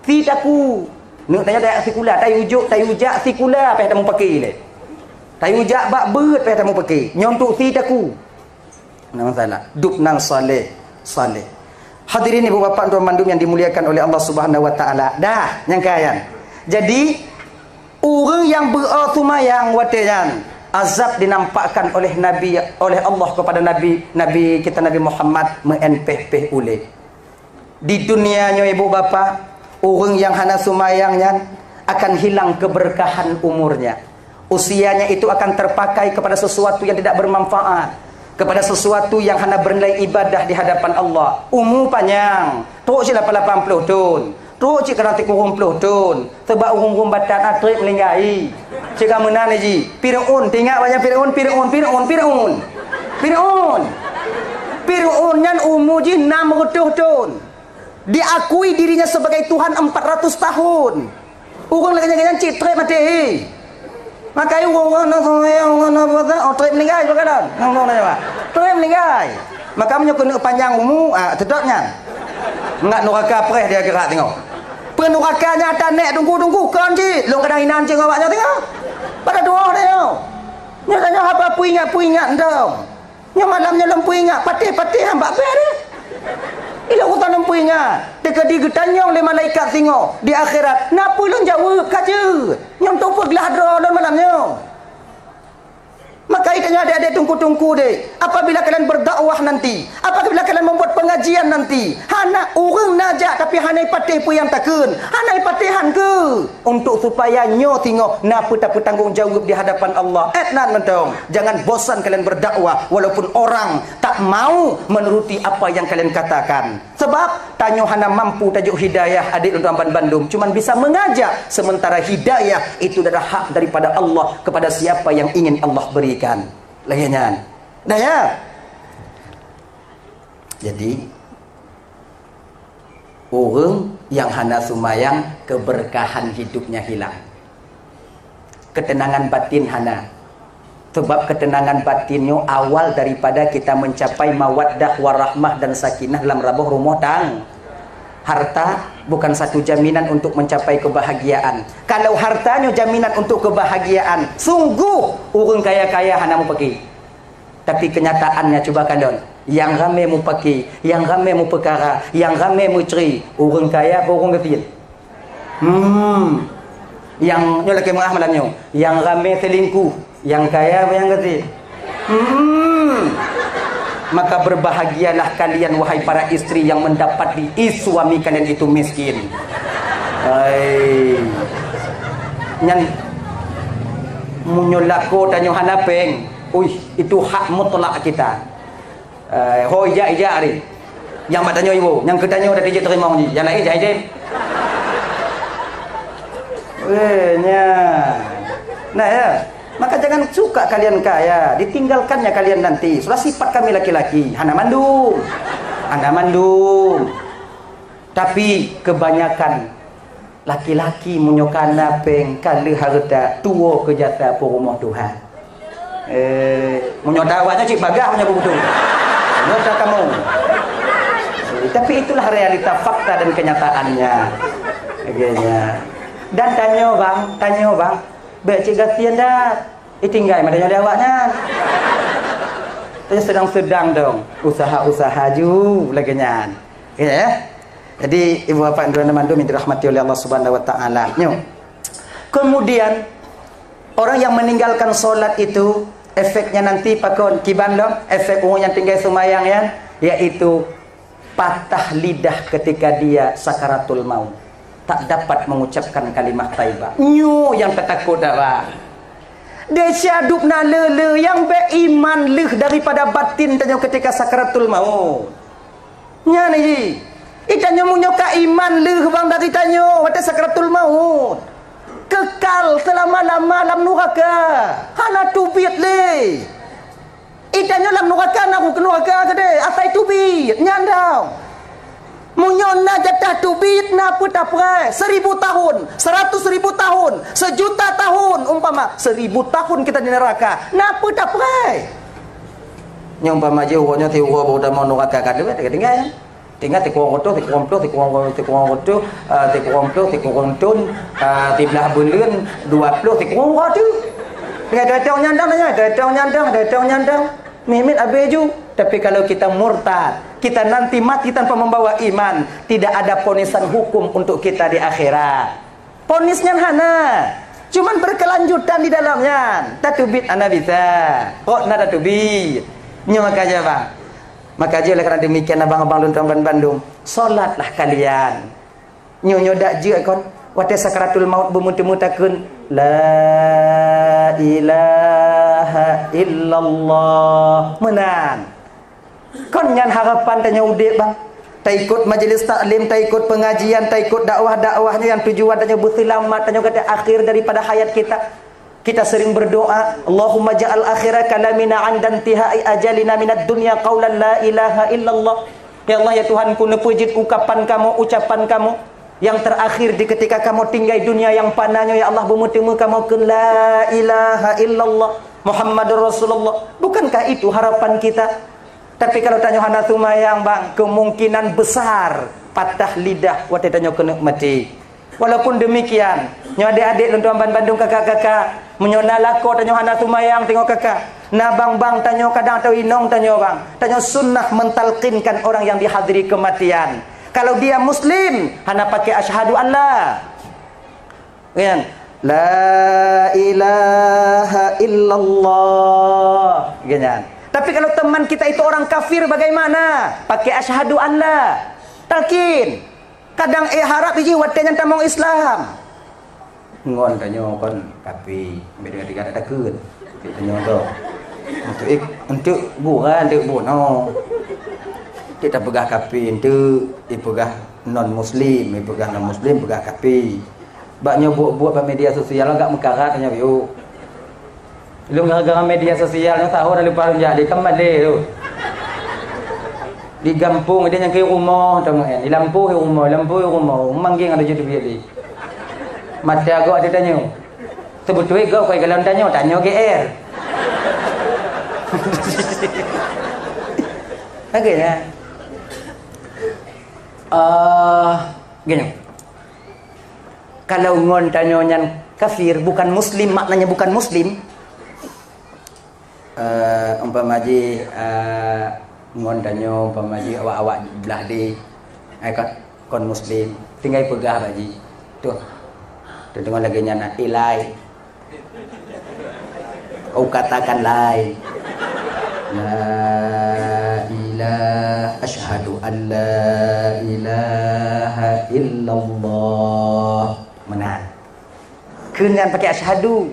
Tidakku. Nak tanya dayak sikula, tayujak sikula apa yang kamu pakai le. Tayujak bak beut apa yang kamu pakai. Nyontok tidakku. Nama salah. Dupnang saleh. Hadirin ibu bapa tuan mandum yang dimuliakan oleh Allah Subhanahu wa taala. Dah, nyangkayan. Jadi orang yang beratumayang watayan azab dinampakkan oleh Allah kepada Nabi kita Nabi Muhammad menpeh oleh di dunianya ibu bapa. Orang yang hana sumayangnya akan hilang keberkahan umurnya, usianya itu akan terpakai kepada sesuatu yang tidak bermanfaat, kepada sesuatu yang hana bernilai ibadah di hadapan Allah. Umur panjang teruk sila 80 tahun, teruk cik kena 30 tahun, sebab urung batan atrip melinggai. Cik mana ni ji? Fir'aun, tengok banyak Fir'aun yang umur ji 600 tahun. Diakui dirinya sebagai Tuhan 400 tahun. Urang lagi-lagi cik trip mati. Maka urang trip melinggai bagaimana? Trip melinggai. Maka kena panjang umur, sedapnya. Enggak neraka preh dia gerak tengok. Penurakanya tak naik tunggu kan ji. Long kadang inan je awaknya tengok. Pada doa dia. Nya tanya apa puingat ndau. Nya malamnya lempu ingat patih hamba pe dia. Ila utan lempu ingat. Dekat digetanyong le malaikat tengok di akhirat. Napa lu jawab kaje? Nyong tu peglah dro don malamnya. Maka ikatnya adik-adik tunggu dek. Apabila kalian berdakwah nanti, apabila kalian membuat pengajian nanti, hana urang najak tapi hanai patih pun yang takun. Hanai patihan ke untuk supaya nyo tengok napa tak bertanggung jawab di hadapan Allah. Etnan mentong. Jangan bosan kalian berdakwah walaupun orang tak mau menuruti apa yang kalian katakan. Sebab tanyo hana mampu tajuk hidayah adik untuk Amban Bandung, cuman bisa mengajak, sementara hidayah itu adalah hak daripada Allah kepada siapa yang ingin Allah beri. Laginya dah ya. Jadi orang yang hana sumayang keberkahan hidupnya hilang, ketenangan batin hana. Sebab ketenangan batinnya awal daripada kita mencapai mawaddah warahmah dan sakinah dalam rabuh rumah tang. Harta bukan satu jaminan untuk mencapai kebahagiaan. Kalau hartanya jaminan untuk kebahagiaan, sungguh orang kaya-kaya hana mau pergi. Tapi kenyataannya coba kandon, yang ramai mau pergi, yang ramai mau perkara, yang ramai mau ceri, orang kaya apa orang kecil? Yang nyolak kemah malamnya, yang ramai selingkuh, yang kaya apa yang kecil? Maka berbahagialah kalian wahai para istri yang mendapati suami kalian itu miskin. Nyan munyolako tanyo hanapeng. Itu hak mutlak kita. Hoja ari. Yang matanya ibu, yang ketanyo dah dijak terima ni. Yang lain jai dem. Nya. Nah ya. Maka jangan suka kalian kaya, ditinggalkannya kalian nanti. Sudah sifat kami laki-laki, hana mandum. Tapi kebanyakan laki-laki munyokana peng kala harta tua ke jasa pun rumah Tuhan. Munyodawanya cik bagah punya begitu. Munyota kamu. Tapi itulah realita fakta dan kenyataannya. Agaknya. Dan tanya bang, baik cik gatian dah. Tinggal mana dia awaknya. Tanya sedang-sedang dong, usaha-usaha ju laginya. Ya. Jadi ibu bapak dan teman-teman minta rahmati oleh Allah Subhanahu wa taala. Kemudian orang yang meninggalkan solat itu efeknya nanti pakon kiban dong, efek orang yang tinggal semayang ya, yaitu patah lidah ketika dia sakaratul maut. Tak dapat mengucapkan kalimat taibah. Yang takut dah. Dia syaduk na lele yang beriman leh daripada batin tanya ketika sakaratul maut. Nya ni. Itanyo munyoka iman leh bang dari tanyo wate sakratul maut. Kekal selama-lama dalam neraka. Hana tubit le. Itanyo dalam neraka nak ke neraka kade. Atai tubit nyandau. Munyona jatah tubit na puta prai 1000 tahun, 100.000 tahun, 1.000.000 tahun umpama 1000 tahun kita di neraka. Na puta prai. Nyumpama je uranya ti uro boda mau neraka kade tinggal ya. Tinggal tikurang roto, tikurang roto, tikurang tun, tibelah bulan, 20 tikurang roto. Datang nyandang, mimit abeju. Tapi kalau kita murtad, kita nanti mati tanpa membawa iman, tidak ada ponisan hukum untuk kita di akhirat. Ponisnya hana, cuman berkelanjutan di dalamnya. Tatubit anda bisa, kok nada tubit. Makanya bang. Maka je oleh kerana demikian abang-abang tuan-tuan Bandung, solatlah kalian. Nyonya dak je kon wate sakaratul maut bermuta-mutakeun la ilaha illallah menang. Kon nyan harapan tanya udik bang. Tak ikut majlis taklim, tak ikut pengajian, tak ikut dakwah-dakwahnya yang tujuan tanya berselamat, tanya kata akhir daripada hayat kita. Kita sering berdoa, Allahumma ja'al akhira kalamina 'inda intihai ajalina minad dunya qaulan la ilaha illallah. Ya Allah ya Tuhanku, nepujit ucapan kamu yang terakhir di ketika kamu tinggal dunia yang panahnya ya Allah bermutemu kamu ke la ilaha illallah Muhammadur Rasulullah. Bukankah itu harapan kita? Tapi kalau tanya hana sumayang bang, kemungkinan besar patah lidah wate tanya kena mati. Walaupun demikian, nyo adik-adik tuan-tuan Bandung kakak-kakak, menyona lako tanyo hana sumayang tengok kakak. Na bang tanyo kadang atau inong tanyo bang. Tanyo sunnah mentalqinkan orang yang dihadiri kematian. Kalau dia muslim, hana pakai asyhadu Allah. Kan? La ilaha illallah. Ganyan. Tapi kalau teman kita itu orang kafir bagaimana? Pakai asyhadu Allah. Talqin. Kadang harap biji watenya tamong Islam. Ngon tanyo kon kapi beda tiga ada keun. Tanyo tu. Untuk bukan untuk buno. Kita pegah kapi untuk pegah non muslim, pegah non muslim pegah kapi. Baknya buat media sosial enggak mekarat tanya yo. Lu gara-gara media sosial yang tahu dari paling jadi kembali tu. Di kampung dia yang ke rumah tengok kan, di lampu rumah, mangging ada jadi biali. Mata agak ada tanya. Sebetulnya kau kalau tanya GR. Okey ya. Gini. Kalau ngon tanya nyan kafir bukan muslim, maknanya bukan muslim. Umpama ji ngon danyo pamaji awak-awak belah di kon muslim tinggal pegah baji tu dengar lagi nyana ilai kau katakan lai la ilaha asyhadu an la ilaha illallah menang keunyan pakai asyhadu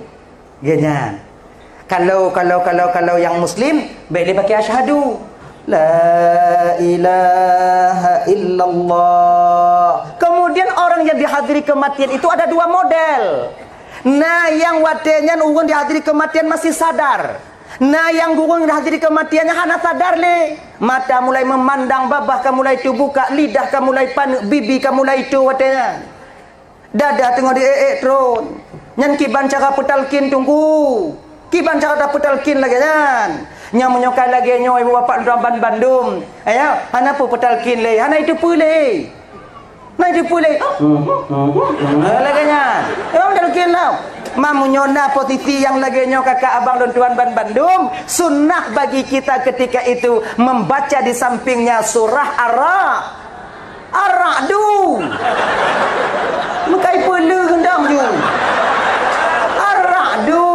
ganyan. Kalau yang muslim baik dia pakai asyhadu la ilaha illallah. Kemudian orang yang dihadiri kematian itu ada dua model. Nah yang watenya urun dihadiri kematian masih sadar. Nah yang urun dihadiri kematiannya hana sadar le. Mata mulai memandang, babah kamu mulai itu buka, lidah kamu mulai panik, bibi kamu mulai itu watenya. Dadah tengok di tron. Nyan kiban cara petalkin tunggu. Kiban cara dah petalkin lagi kan. Nya menyokai lagi nyo ibu bapa dalam Bandung. Ayo, hana pu petalkin le. Hana itu pule. Nah itu pule. Lagi nya. Emang petalkin lah. Mamunyona posisi yang lagi nyo kakak abang dan tuan Bandung. Sunnah bagi kita ketika itu membaca di sampingnya surah Ar-Ra'du. Mukai pelu gendang je. Ar-Ra'du.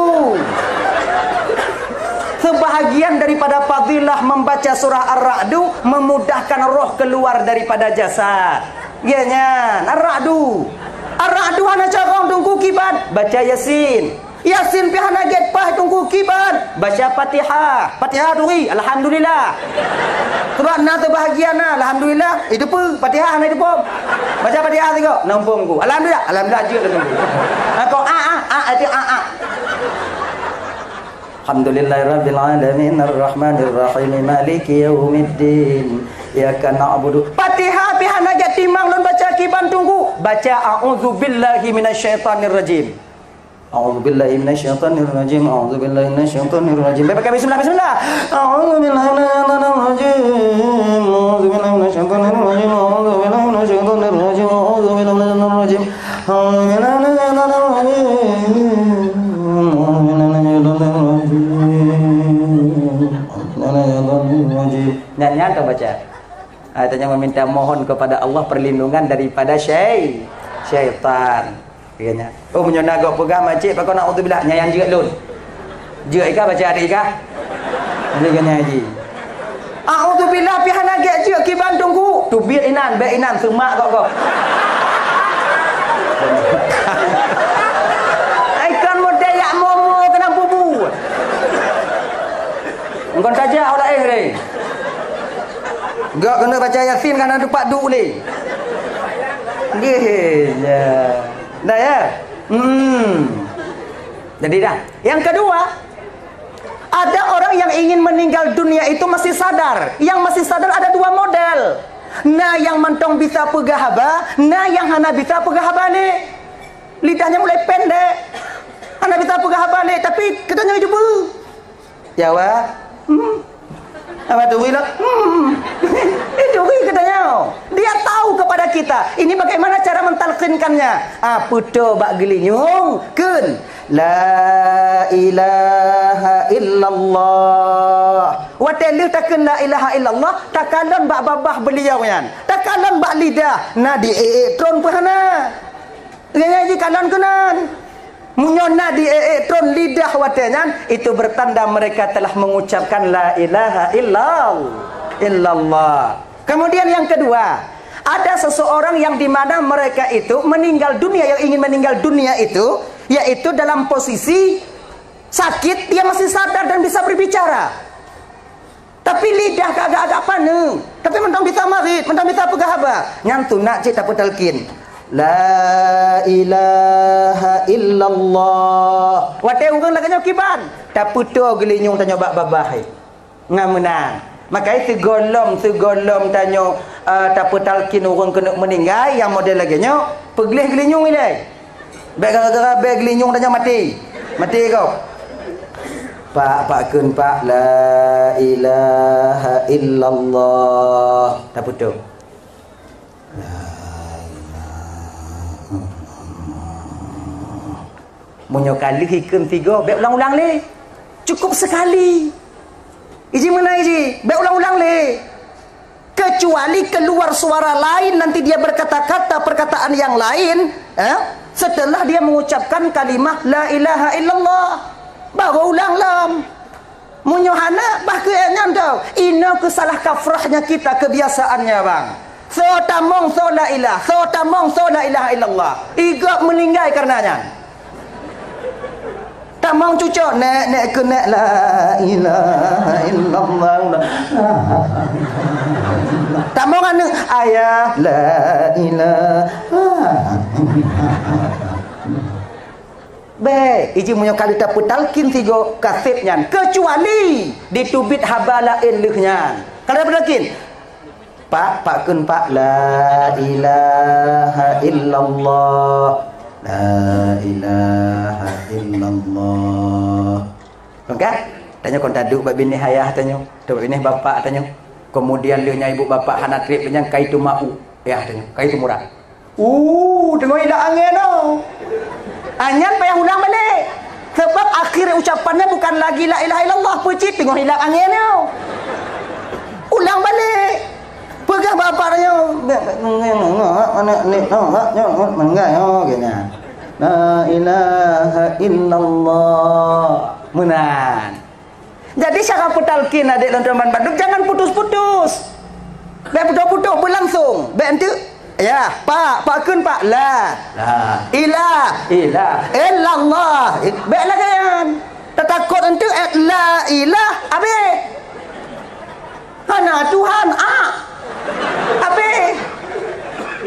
Sebahagian daripada fadilah membaca surah Ar-Ra'du memudahkan roh keluar daripada jasad. Gianya Ar-Ra'du. Ar-Ra'du hana carong tunggu kiban baca Yasin. Yasin pi hana get pah tunggu kiban baca Fatihah. Fatihah duri alhamdulillah. Sebab na tu bahagiana alhamdulillah. Itu pun Fatihah hana itu pun. Baca Fatihah tengok nampung ku. Alhamdulillah. Alhamdulillah je tunggu. Kau itu Alhamdulillahirabbil alamin arrahmanir rahim maliki yaumiddin iyyaka na'budu. Fatihah pi hana get timang lon baca kiban tunggu baca a'udzubillahi minasyaitonir rajim. A'udzubillahi minasyaitonir rajim. A'udzubillahi minasyaitonir rajim. Baca bismillah bismillah. A'udzubillahi minasyaitonir rajim. A'udzubillahi minasyaitonir rajim. A'udzubillahi minasyaitonir rajim. A'udzubillahi minasyaitonir rajim. Nyanyian atau baca? Artinya meminta mohon kepada Allah perlindungan daripada syaitan. Kayaknya. Oh menyona gak pegang macik pak kau nak auzubillah nyayang jeut lun. Jeut ikah baca adik ikah. Ini kena haji. Auzubillah pi hana gak jeut ki Bandung ku. Tu biar inan, baik inan semak kau. Ikan model yak momo kena bubu. Engkau saja orang ni. Gak kena baca Yasin kan ada pak du ni. Dia. Dah ya. Jadi dah. Yang kedua, ada orang yang ingin meninggal dunia itu masih sadar. Yang masih sadar ada dua model. Nah yang mentong bisa pegah haba, nah yang hana bisa pegah haba ni. Lidahnya mulai pendek. Hana bisa pegah haba ni, tapi katanya cuba. Jawab. Apa tu bilang? Itu katanya. Dia tahu kepada kita. Ini bagaimana cara mentalqinkannya? Apa tu bak gelinyung? Kun la ilaha illallah. Wa telu takun la ilaha illallah, takalon bak babah beliau yan. Takalon bak lidah. Na di tron pahana. Ngaji kalon kunan. Munyona di tron lidah watenyan itu bertanda mereka telah mengucapkan la ilaha illallah. Kemudian yang kedua, ada seseorang yang di mana mereka itu meninggal dunia, yang ingin meninggal dunia itu yaitu dalam posisi sakit, dia masih sadar dan bisa berbicara. Tapi lidah agak-agak panu, tapi mentang bisa marit, mentang bisa pegah haba. Nyantu nak cita petalkin. La ilaha illallah. Wate urang laganya kiban. Taputo gelinyung tanya bak babah. Ngamunang. Maka itu golom tanya taputalkin urang kena meninggal yang model laganya peglih gelinyung ni. Bek gara-gara bek gelinyung tanya mati. Mati kau. Pak kun pak la ilaha illallah. Taputo. Munyo kali hikum tiga, bek ulang-ulang le. Cukup sekali. Iji mana iji? Bek ulang-ulang le. Kecuali keluar suara lain nanti dia berkata-kata perkataan yang lain, setelah dia mengucapkan kalimah la ilaha illallah. Baru ulang lam. Munyo hana bahkan tau. Ina kesalah kafrahnya kita kebiasaannya bang. So tamong so la ilah, so tamong so la ilaha illallah. Igak meninggal karenanya. Tamang cucuk nek kena la ilaha illallah. Tamang anu ayah la ilaha. Baik, iji punya kali tak putalkin tiga kasitnya kecuali ditubit habala ilihnya. Kalau putalkin Pak kun pak la ilaha illallah. La ilaha illallah. Okey? Tanya kon taduk bab bini hayah tanya. Tu bab bini bapak tanya. Kemudian dia nya ibu bapak hana trip penyang kai tu mau. Ya tanya. Kai tu murah. Tengok hilang angin tu. Anyan payah ulang balik. Sebab akhir ucapannya bukan lagi la ilaha illallah. Pecit tengok hilang angin tu. Ulang balik. Pegang bapak tanya. Anak ni mengai gini. La ilaha illallah. Menan. Jadi cara petalkin adik dan teman Bandung jangan putus-putus. Baik putus-putus berlangsung. Baik nanti ya, pak kun pak la ilah illallah. Baiklah kan. Takut nanti la ilah habis. Hana Tuhan habis.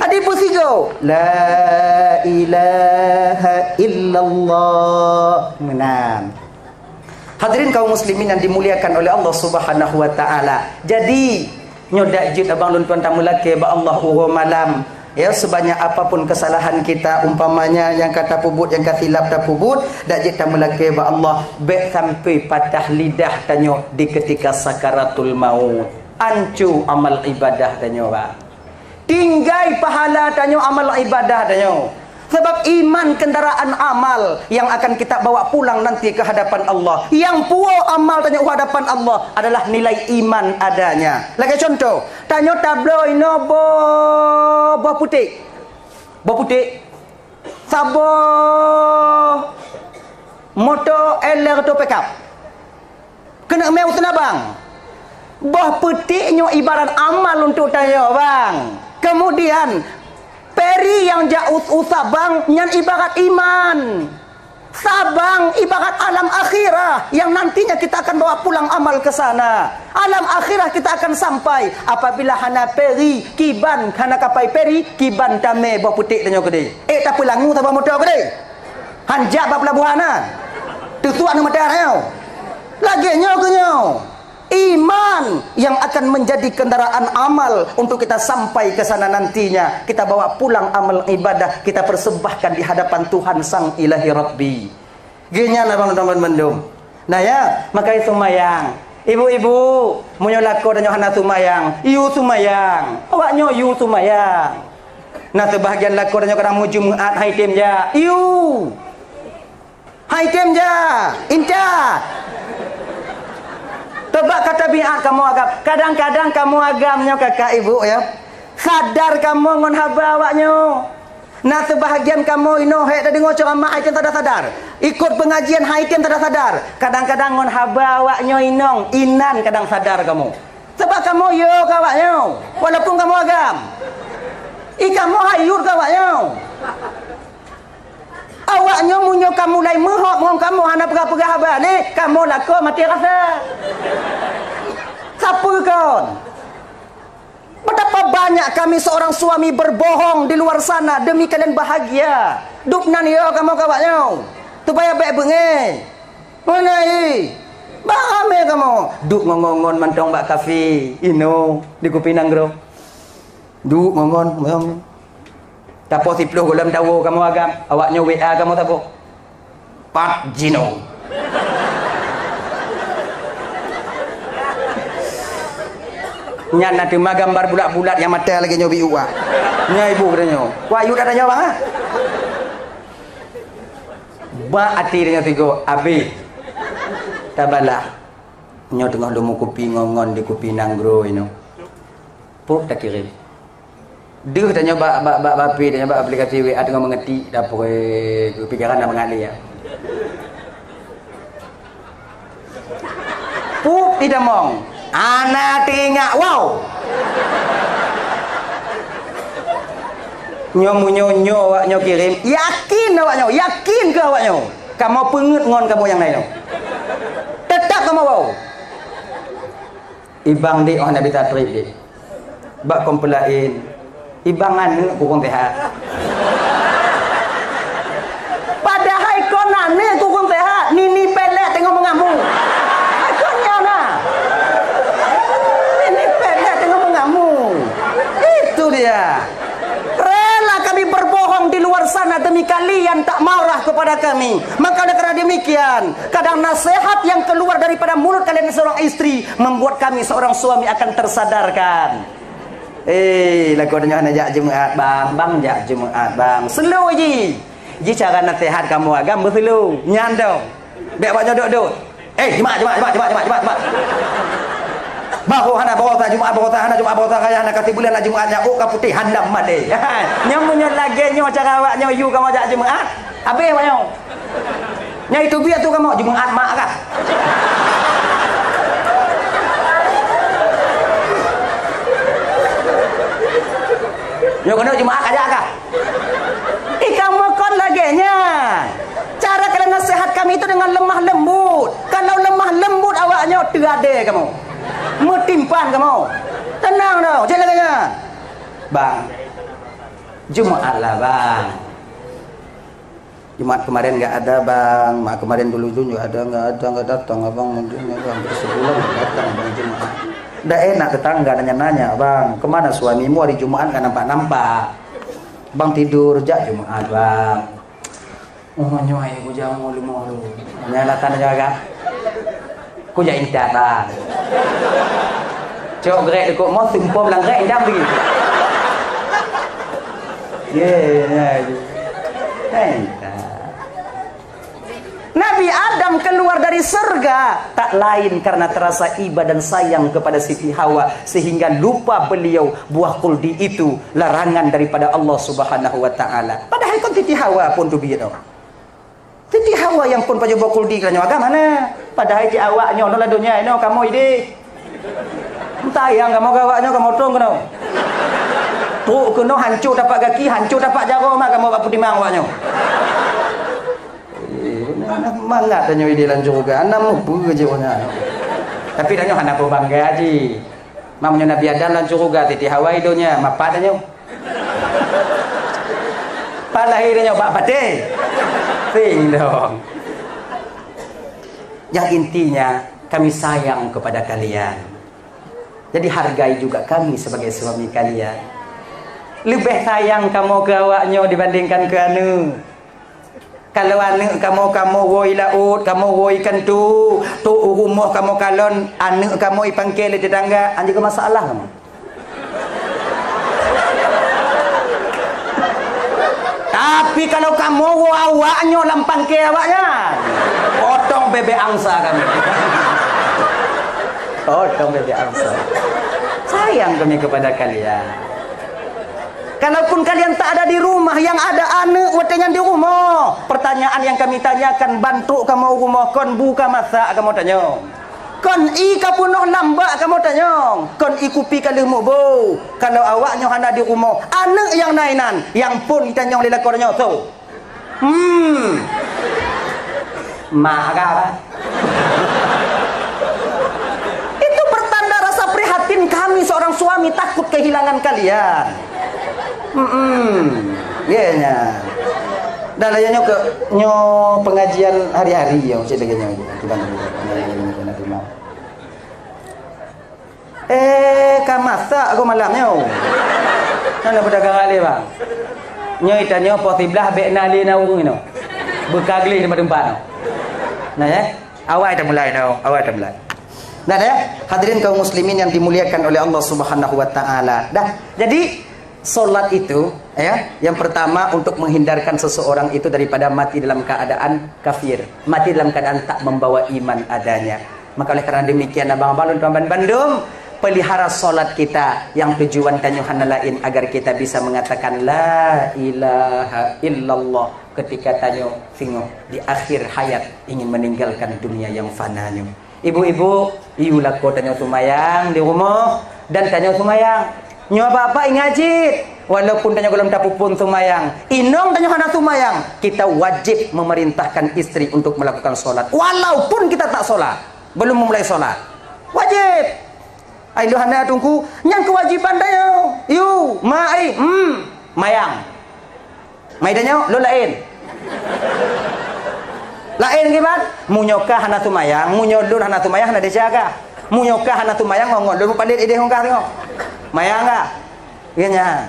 Adik pusigo la ilaha illallah. Menang. Hadirin kaum muslimin yang dimuliakan oleh Allah Subhanahu wa taala. Jadi nyodak jid abang lun tuan tamu laki ba Allah uruh malam. Ya sebanyak apapun kesalahan kita umpamanya yang kata pubut yang kata silap tak pubut dak jid tamu laki ba Allah baik sampai patah lidah tanyo di ketika sakaratul maut. Ancu amal ibadah tanyo ba. Tinggai pahala tanyo amal ibadah tanyo. Sebab iman kendaraan amal yang akan kita bawa pulang nanti ke hadapan Allah. Yang puo amal tanya hadapan Allah adalah nilai iman adanya. Lagi contoh, tanya tabloid no buah putih. Buah putih. Sabo motor LR pickup. Kena meu tenabang. Buah putihnya ibarat amal untuk tanya bang. Kemudian peri yang jauh Sabang yang ibarat iman. Sabang ibarat alam akhirah yang nantinya kita akan bawa pulang amal ke sana. Alam akhirah kita akan sampai apabila hana peri kiban hana kapai peri kiban tame buah putih tanyo gede. Tak pulangu tabah motor gede. Hanjak bab pelabuhana. Tutuan mata nyo. Lagi nyo. Iman yang akan menjadi kendaraan amal untuk kita sampai ke sana nantinya. Kita bawa pulang amal ibadah, kita persembahkan di hadapan Tuhan Sang Ilahi Rabbi. Gini lah bang teman mendung. Nah ya, makanya sumayang. Ibu-ibu, menyolako dan yohana sumayang. Iu sumayang. Awaknya iu sumayang. Nah sebahagian lako dan yohana Jumat hai tim ja. Iu. Hai tim ja. Inca. Tebak kata biat kamu agam. Kadang-kadang kamu agamnya kakak ibu ya. Sadar kamu ngon haba awaknya. Nah sebahagian kamu ino hek tadi ngocok sama haitim tak sadar. Ikut pengajian haitim tak sadar. Kadang-kadang ngon haba awaknya inong. Inan kadang sadar kamu. Sebab kamu yo kawaknya. Walaupun kamu agam. Kamu hayur kawaknya. Awaknya munyo kamu lai mehok ngong kamu hana pegah-pegah haba ni. Kamu lako mati rasa. Siapa kon? Betapa banyak kami seorang suami berbohong di luar sana demi kalian bahagia. Duknan yo kamu kawaknya. Supaya baik bengai. Mana i? Bahame kamu. Duk ngongon mantong bak kafe. Ino di Kupinang gro. Duk ngongon. Tapo 10 golam dawo kamu agam. Awaknya WA kamu tapo. Pat Jino. Nya nak terima gambar bulat-bulat yang mata lagi nyobi uak. Nya ibu katanya. Wah, you katanya bang ah. Ba ati dia tigo abi. Tabalah. Nyo tengah demu kopi ngongon di Kupinang gro ino. Pop tak kirim. Dia tanya bapi tanya aplikasi WA tengah mengerti dapur kepikiran nak mengalir ya. Pup tidak mong. Ana tingak wow. Nyo awaknya kirim. Yakin awaknya, yakin ke awaknya? Kamu pengut ngon kamu yang lain. Tetap kamu wow. Ibang di oh nabi tatrik di. Bak komplain. Ibangan ni kurang sehat. Padahal konan ni kurang sehat. Nini pelek tengok mengamuk. Akonnya nah. Nini pelek tengok mengamuk. kepada kami. Maka oleh kerana demikian, kadang nasihat yang keluar daripada mulut kalian seorang istri membuat kami seorang suami akan tersadarkan. Lagu adanya nak jemaat bang jak jemaat bang. Slow je. Ji cara nasihat kamu agam berselu. Nyandong. Biar banyak duduk. Jemaat. Bahu hana bawa tak Jumaat bawa tak kaya nak kati bulan nak Jumaatnya ka putih handam made. Nyamunya lagi nyo cara awaknya you kamu jak Jumaat. Habis banyak. Nya itu biar tu kamu Jumaat mak kah? Yo kena Jumaat aja kah? Kamu kon lagi nya. Cara kalian nasihat kami itu dengan lemah lembut. Kalau lemah lembut awaknya terade kamu. Metimpan kamu. Tenang dah. Jalan kaya. Bang. Jumaat lah bang. Jumaat kemarin enggak ada bang. Mak kemarin dulu juga ada enggak datang abang. Mungkin hampir sebulan enggak datang bang Jumaat. Dah enak tetangga nanya-nanya bang. Kemana suamimu hari Jumaat kan nampak-nampak. Bang tidur jak Jumaat bang. Oh nyoy aku jamu limo lu. Nyalatan jaga. Ku jak indah bang. Cok gerak dekat mau tumpah belang gerak indam lagi. Nabi Adam keluar dari surga tak lain karena terasa iba dan sayang kepada Siti Hawa sehingga lupa beliau buah kuldi itu larangan daripada Allah Subhanahu wa taala. Padahal kon Siti Hawa pun tu biar. Siti Hawa yang pun pada buah kuldi kerana agama mana? Padahal ci awaknya no ladunya no kamu ide. Entah yang kamu awaknya kamu tong kena. Tu kena hancur dapat kaki, hancur dapat jaro mak kamu apa timang awaknya. Mangat tanya ide lanjut juga. Anak mu je punya. Tapi tanya anak aku bangga ji. Mamnya Nabi Adam lanjut juga Siti Hawa idonya, mapat tanya. Palahir tanya bak pate. Sing dong. Yang intinya kami sayang kepada kalian. Jadi hargai juga kami sebagai suami kalian. Lebih sayang kamu ke awaknya dibandingkan ke anu. Kalau anak kamu woi laut, kamu woi kentu, tu rumah kamu kalon, anak kamu ipangkel di tetangga, anjing ke masalah kamu. Tapi kalau kamu awaknya lampang ke awaknya, potong bebek angsa kami. Potong bebek angsa. Sayang kami kepada kalian. Kalaupun kalian tak ada di rumah, yang ada anak watenya di rumah. Pertanyaan yang kami tanyakan, bantu kamu rumah kon buka masak kamu tanya. Kon i kapunoh lambak kamu tanya. Kon i kupi kali mubo. Kalau awaknya ada di rumah, anak yang nainan, yang pun ditanya oleh lakornya tu. Mak apa? Itu pertanda rasa prihatin kami seorang suami takut kehilangan kalian. Nya. Dan layaknya ke nyo pengajian hari-hari yo ceritanya kita kamasa aku malamnya. Nana pedagang ali bang. Nyo itanyo posiblah be nali na urung ino. Bekagli di tempat no. Nah ya, awal dah mulai no, awal dah mulai. Nah ya, hadirin kaum muslimin yang dimuliakan oleh Allah Subhanahu wa taala. Dah, jadi solat itu ya, yang pertama untuk menghindarkan seseorang itu daripada mati dalam keadaan kafir, mati dalam keadaan tak membawa iman adanya. Maka oleh kerana demikian abang-abang dan Bandung, pelihara solat kita yang tujuan tanyuhan lain agar kita bisa mengatakan la ilaha illallah ketika tanyo singo di akhir hayat ingin meninggalkan dunia yang fananya. Ibu-ibu, iulah ko tanyo sumayang di rumah dan tanyo sumayang. Nyo apa-apa ingajit. Walaupun tanya belum dapat pun sumayang. Inong tanya hana sumayang. Kita wajib memerintahkan istri untuk melakukan solat. Walaupun kita tak solat. Belum memulai solat. Wajib. Ayo hana tunggu. Yang kewajiban tayo. Yu. Mai. Mayang. Mai tanya lo lain. Lain gimana? Munyokah hana sumayang. Munyodun hana sumayang hana dijaga. Munyokah hana sumayang ngongol. Dulu pandit ide hongkah tengok. Mayang enggak? Iya.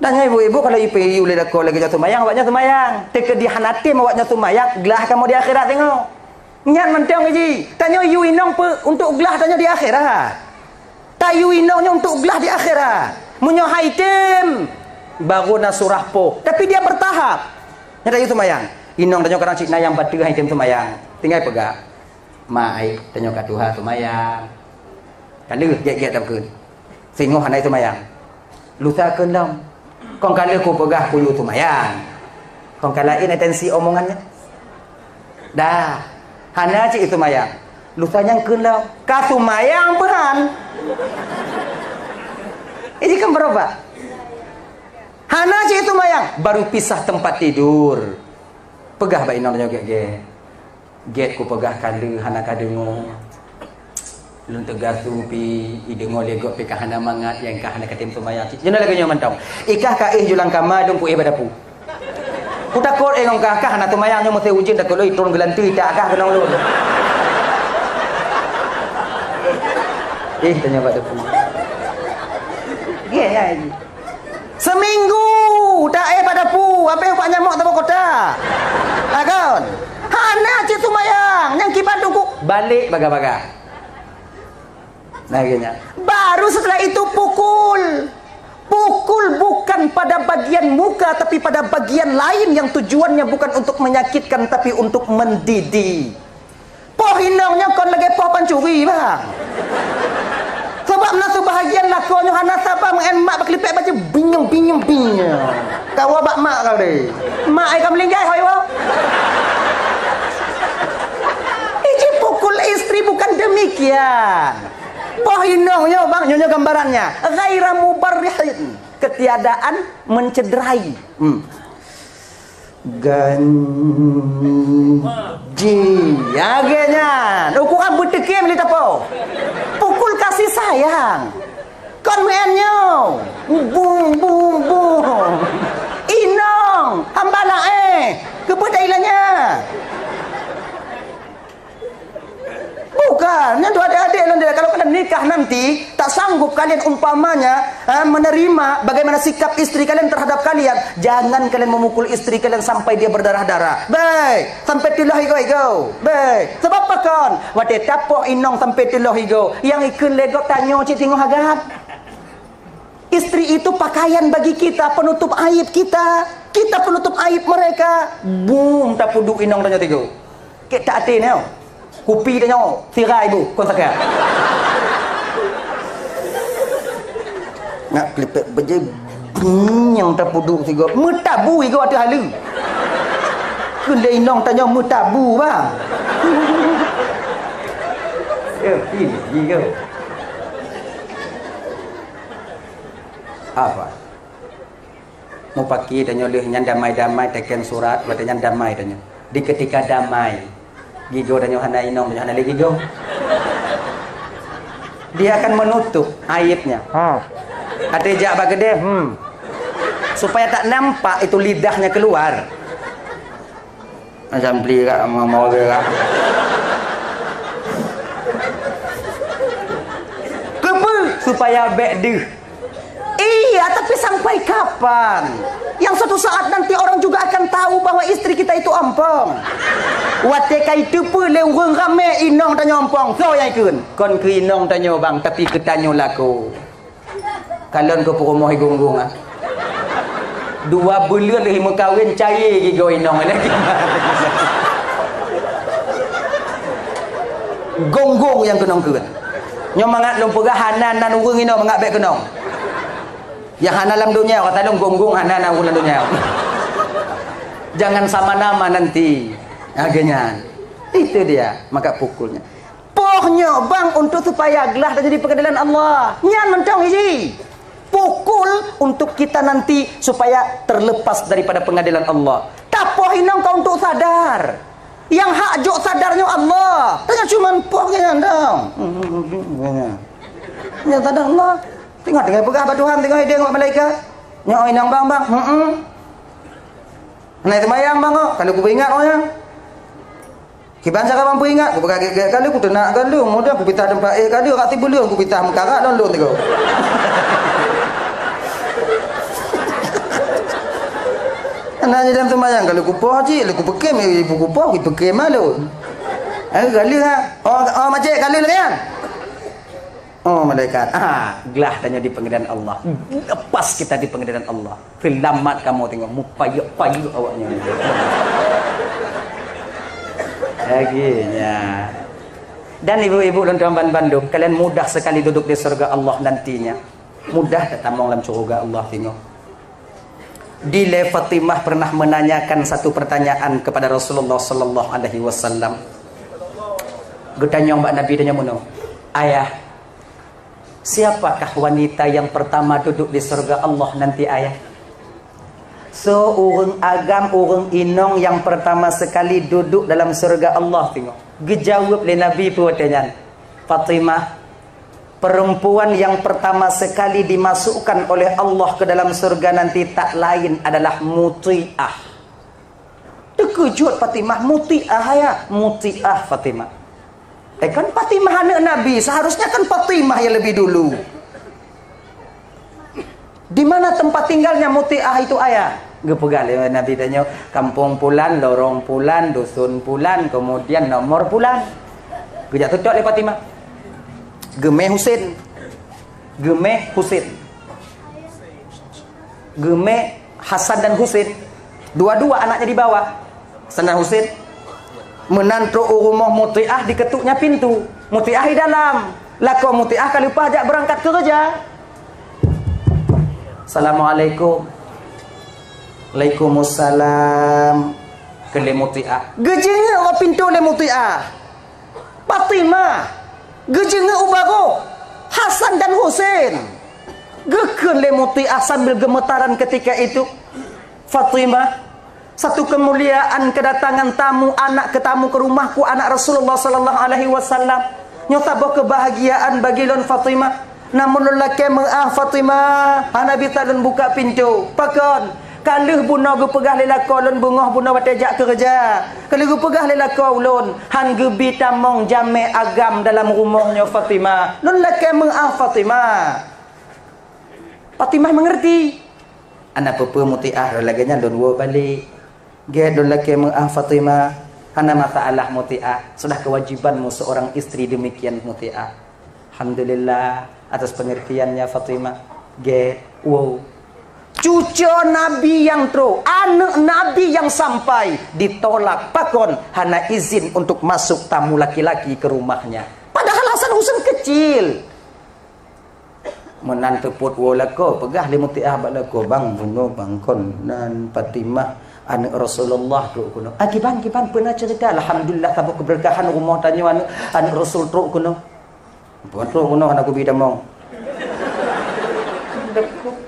Tanya ibu-ibu kalau ipi boleh dak lagi jatuh mayang, awaknya semayang. Teka di hanatim awaknya semayang, gelah kamu di akhirat tengok. Nyan mentang ji. Tanya yu inong untuk gelah tanya di akhirat. Tayu inongnya untuk gelah di akhirat. Munyo haitim baru nasurah po. Tapi dia bertahap. Nyata yu semayang. Inong tanya karena cik nayang batu haitim semayang. Tinggal pegak. Mai tanya kat Tuhan semayang. Kalau get-get dah kun. Singoh hanai semayang. Lusa kenlam. Kong kala ku pegah ku yu semayang. Kong kala ini tensi omongannya. Dah. Hana cik itu mayang. Lusanya kenlam. Ka sumayang peran. Ini kan berapa? Hana cik itu mayang. Baru pisah tempat tidur. Pegah ba inong tanya get-get. Get ku pegah kala hana kadengo. Lun tegasu pi idengo legok pi kahana mangat yang kahana katim sumayang. Jena lagi nyo mantau. Ikah ka julang kama dong pu badapu. Ku takut engong kah hana sumayang nyo mesti ujin takut loi turun gelanti tak kah kenong lu. Tanya badapu. Ge ya. Seminggu tak badapu, apa yang pak nyamuk tahu kota. Agon. Hana cik sumayang yang kibat duku balik baga-baga. Nah gini. Baru setelah itu pukul. Pukul bukan pada bagian muka tapi pada bagian lain yang tujuannya bukan untuk menyakitkan tapi untuk mendidih. Poh inongnya kon lagi poh pancuri bang. Sebab nasu bahagian lakonyo hana sapa mengemak baklipek baca binyong. Kau bak mak kau deh. Mak ai kam linggai hoi wa. Iji pukul istri bukan demikian. Poh inongnya bang, nyonya gambarannya. Ghaira mubarrihin. Ketiadaan mencederai. Ganji. Agaknya. Ukuran butekim li tapo. Pukul kasih sayang. Konmenyo. Bung. Inong. Hambala kebudayanya. Bukan, yang adik-adik kalau kalian nikah nanti tak sanggup kalian umpamanya menerima bagaimana sikap istri kalian terhadap kalian, jangan kalian memukul istri kalian sampai dia berdarah-darah. Baik, sampai tilah higo. Baik, sebab apa kon? Wate tapoh inong sampai tilah higo. Yang ikut legok tanyo cik tengok hagap. Istri itu pakaian bagi kita, penutup aib kita. Kita penutup aib mereka. Boom, tak puduk inong tanyo tigo. Kita hati ni. Kupi dia nyawa, tirai ibu, kau sakit. Nak klipet beje yang terpuduk tiga. Metabu igo ada halu. Kena inong tanya metabu bang. Ini igo. Apa? Mau pakai tanya leh nyan damai-damai tekan surat, buat nyan damai tanya. Di ketika damai. Gigo dan Yohana inong dan Yohana lagi gigo. Dia akan menutup aibnya. Ada jak bagede. Supaya tak nampak itu lidahnya keluar. Macam beli kat mau gerak. Kepa supaya bedeh. Iya, tapi sampai kapan? Yang suatu saat nanti orang juga akan tahu bahwa istri kita itu ompong. Wateka itu pun leweng rame inong tanya ompong. So yang ikun. Kon ke inong tanya bang, tapi ke tanya laku. Kalian ke perumah gunggung ah. 2 bulan lagi mengkawin cair gigo inong lagi. Gonggong yang kenong kun. Nyom mangat lom pegah hanan nan urung inong mangat bek kenong. Yang hana dalam dunia, kata dong gonggong hana dalam dunia. Jangan sama nama nanti. Agaknya. Itu dia, maka pukulnya. Pohnya bang untuk supaya gelah dan jadi pengadilan Allah. Nyan mentong hiji. Pukul untuk kita nanti supaya terlepas daripada pengadilan Allah. Tapoh inang kau untuk sadar. Yang hak jok sadarnya Allah. Tanya cuma pohnya dong. Yang sadar Allah. Tengok pegah Tuhan, tengok dia tengok malaikat. Nyok inang bang. Naik semayang bang kok. Kalau aku ingat orang. Kiban cara mampu ingat. Aku pakai kali aku tenak kali. Mudah aku pitah tempat kali. Kat tiba lu aku pitah mekarat dan lu tengok. Nanya dalam sembahyang kalau kupah haji, kalau kupekem ibu kupah, kupekem malu. Gali ha. Oh macam gali kan? Oh malaikat. Gelah tanya di pengadilan Allah. Lepas kita di pengadilan Allah. Selamat kamu tengok mupayuk-payuk awaknya. Laginya. Dan ibu-ibu dan tuan-tuan Bandung, kalian mudah sekali duduk di surga Allah nantinya. Mudah datang dalam surga Allah tengok. Dile Fatimah pernah menanyakan satu pertanyaan kepada Rasulullah sallallahu alaihi wasallam. Getanya mbak Nabi tanya mono. Ayah, siapakah wanita yang pertama duduk di surga Allah nanti ayah? So urang agam urang inong yang pertama sekali duduk dalam surga Allah tengok. Gejawab oleh Nabi pertanyaan. Fatimah, perempuan yang pertama sekali dimasukkan oleh Allah ke dalam surga nanti tak lain adalah muti'ah. Terkejut Fatimah, muti'ah ya, muti'ah Fatimah. Kan Fatimah anak Nabi, seharusnya kan Fatimah yang lebih dulu. Di mana tempat tinggalnya muti'ah itu ayah? Gepegal Nabi tanya, kampung pulan, lorong pulan, dusun pulan, kemudian nomor pulan. Gejak tutup oleh Fatimah. Gemeh Husin. Gemeh Husin. Gemeh Hasan dan Husin. Dua-dua anaknya dibawa. Hasan dan Husin. Menantu rumah muti'ah diketuknya pintu. Muti'ah di dalam. Lako muti'ah kalau pajak berangkat kerja. Assalamualaikum. Waalaikumsalam. Ke Lemuti'ah. Gejengnya orang pintu Lemuti'ah. Fatimah. Gejengnya ubago. Hasan dan Husin. Geken Lemuti'ah sambil gemetaran ketika itu. Fatimah. Satu kemuliaan kedatangan tamu anak ke tamu ke rumahku anak Rasulullah sallallahu alaihi wasallam. Nyotabah kebahagiaan bagi lon Fatimah. Namun lelaki mengah Fatimah. Nabi tak buka pintu. Pakon. Kalau buna gu pegah lelaki lon bungah buna batejak kerja. Kalau gu pegah lelaki ulun han gebi tamong jame agam dalam rumahnya Fatimah. Lon lelaki mengah Fatimah. Fatimah mengerti. Anak pepe muti'ah laganya lon wo balik. Ge lon lelaki mengah Fatimah. Hana masalah muti'ah. Sudah kewajibanmu seorang istri demikian muti'ah. Alhamdulillah atas pengertiannya Fatimah. Ge wow. Cucu Nabi yang tro, anak Nabi yang sampai ditolak pakon hana izin untuk masuk tamu laki-laki ke rumahnya. Padahal Hasan Husain kecil. Menantu put wolako pegah limutiah balako bang buno bangkon nan Fatimah anak Rasulullah tro kuno. Kiban pernah cerita alhamdulillah tabuk keberkahan rumah tanya anak Rasul tro kuno. Buat tro kuno anak ku bidamong.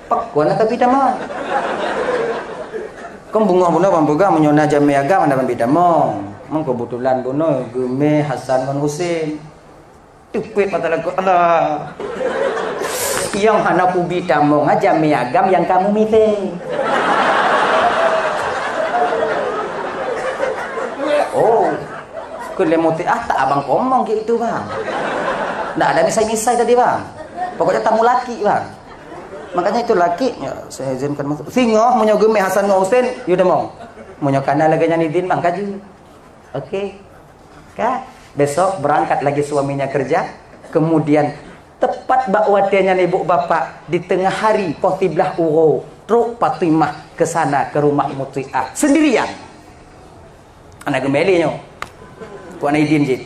Pakuan atau bidamong. Kau bunga buno pambuga menyona jame agam anda bidamong. Mang kebetulan buno Geme Hasan dan Husin. Tupit mata lagu Allah. Yang hana ku bidamong aja jame agam yang kamu meeting. Oh. Kulemoti tak abang ngomong gitu bang. Nggak ada misai-misai tadi bang. Pokoknya tamu laki bang. Makanya itu laki ya, saya izinkan masuk. Singoh munyo Geme Hasan Husain, yuda mau. Munyo kana laganya nidin bang kaju. Oke. Kak, besok berangkat lagi suaminya kerja, kemudian tepat bakwatenya ibu bapak di tengah hari potiblah uro, truk Fatimah ke sana ke rumah Muti'ah sendirian. Anak gemeli nyo. Ku ana idin jid.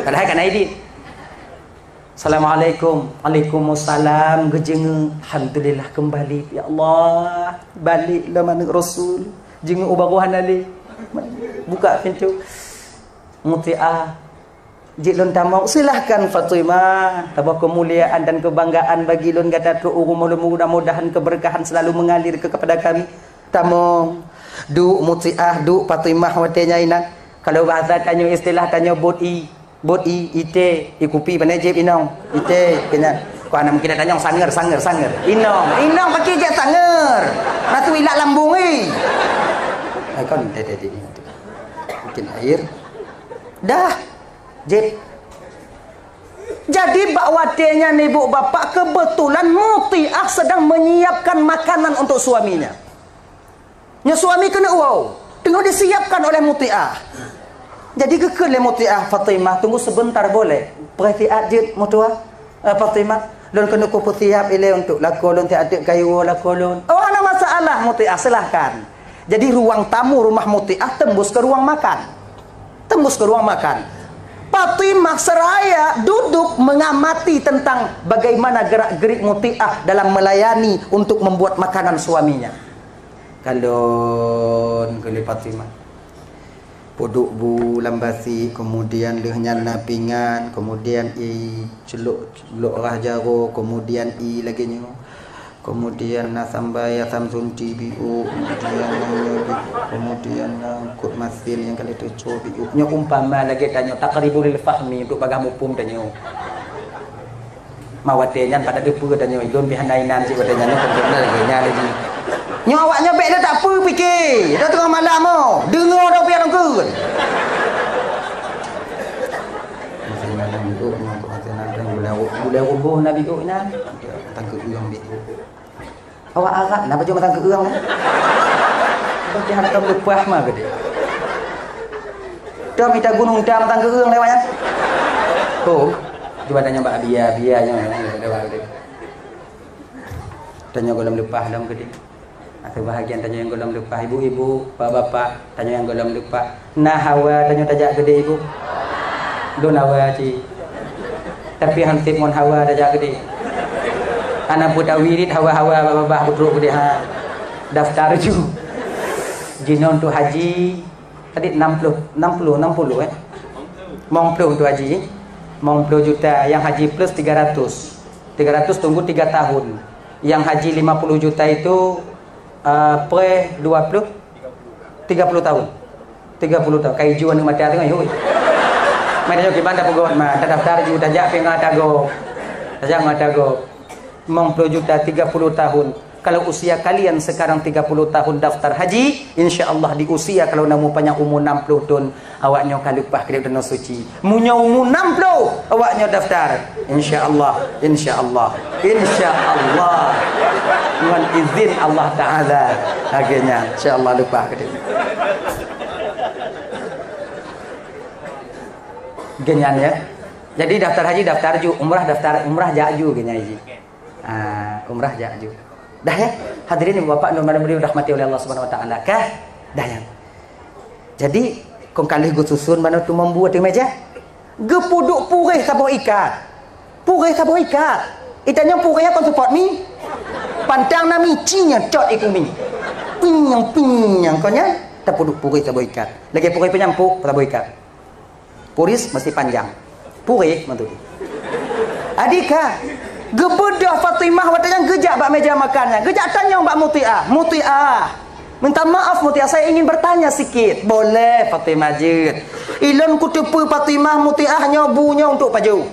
Padahal kana idin. Assalamualaikum. Waalaikumsalam. Gejeng. Alhamdulillah kembali. Ya Allah. Baliklah mana Rasul. Jeng ubaguhan ali. Buka pintu. Muti'ah. Jilun tamong. Silahkan Fatimah. Tabah kemuliaan dan kebanggaan bagi lun kata tu mudah-mudahan keberkahan selalu mengalir kepada kami. Tamong. Du Muti'ah, du Fatimah watenya inak. Kalau bahasa tanya istilah tanya bodi. Bodi ite ikupi panajib inong ite kena ko anam kita tanyong sanger inong pakai je sanger ratu ilak lambung kon tete mungkin air dah jib. Jadi bakwatenya ibu bapak kebetulan Muti'ah sedang menyiapkan makanan untuk suaminya. Nya suami kena wow. Tengok disiapkan oleh Muti'ah. Jadi kekal le Muti'ah Fatimah tunggu sebentar boleh. Perhatian je mutua Fatimah. Lon kena ku siap ile untuk lakolon tiada kayu lakolon. Oh ana masalah Muti'ah silahkan. Jadi ruang tamu rumah Muti'ah tembus ke ruang makan. Tembus ke ruang makan. Fatimah seraya duduk mengamati tentang bagaimana gerak-gerik Muti'ah dalam melayani untuk membuat makanan suaminya. Kalon kali Fatimah. Poduk bu lambasi, kemudian lehnya napingan, kemudian celuk rah jaro, kemudian lagi nyo, kemudian nasambai asam sunci biu, kemudian kut masin yang kali tu biu. Nyo umpama lagi tanyo takribul fahmi untuk bagam upum tanyo. Mawatenya pada depu tanyo idon bihanainan si watenya nyo kena lagi nya lagi. Nyo awaknya baik dah tak apa fikir. Dah tengah malam mo. Dengar dah pian angkut. Masih malam itu nyo untuk masih nanti boleh rubuh nabi tu ina. Tangkut uang bi. Awak Arab nak baju tangkut uang. Bagi hak kamu lepas mah gede. Dah minta gunung dah tangkut uang lewatnya. Oh, cuba tanya mbak biaya-biayanya lewat gede. Tanya golem lepas dalam gede. Kebahagiaan tanya yang golem lupa ibu-ibu, bapak-bapak tanya yang golem lupa. Nah hawa tanya tajak gede ibu. Don hawa ci. Tapi hansip mon hawa tajak gede. Anak budak wirid hawa-hawa bapak putruk gede ha. Daftar ju. Jinon tu haji tadi 60 Mong tu haji. Mong 10 juta yang haji plus 300. 300 tunggu 3 tahun. Yang haji 50 juta itu pre 30 tahun 30 tahun kai juan mati tengah yoi mai dah gimana pegot mah daftar ju tajak pengat tago tajak matago 50 juta 30 tahun. Kalau usia kalian sekarang 30 tahun daftar haji, insyaallah di usia kalau namu panjang umur 60 tahun awaknya kalupah ke tanah suci. Munyo umur 60 awaknya daftar. Insyaallah dengan izin Allah Taala akhirnya insyaallah lupa ke dia. Genyan ya. Jadi daftar haji daftar ju, umrah daftar umrah jaju genya haji. Umrah jaju. Dah ya, hadirin ibu bapak nomor rahmati oleh Allah Subhanahu wa taala kah? Dah ya. Jadi kong kalih go susun mana tu membuat di meja. Gepuduk purih sabuh ikat. Purih sabuh ikat. Itanya purih kon support mi. Pantang nami cinya cot ikumi. Pinyang konya tapuduk purih sabuh ikat. Lagi purih penyampuk sabuh ikat. Puris mesti panjang. Purih mantu. Adika gebedah Fatimah watanya gejak bak meja makannya. Gejak tanya Mbak Muti'ah. Minta maaf Muti'ah, saya ingin bertanya sikit. Boleh Fatimah jid. Ilon ku tepu Fatimah Muti'ah nyobunya untuk paju.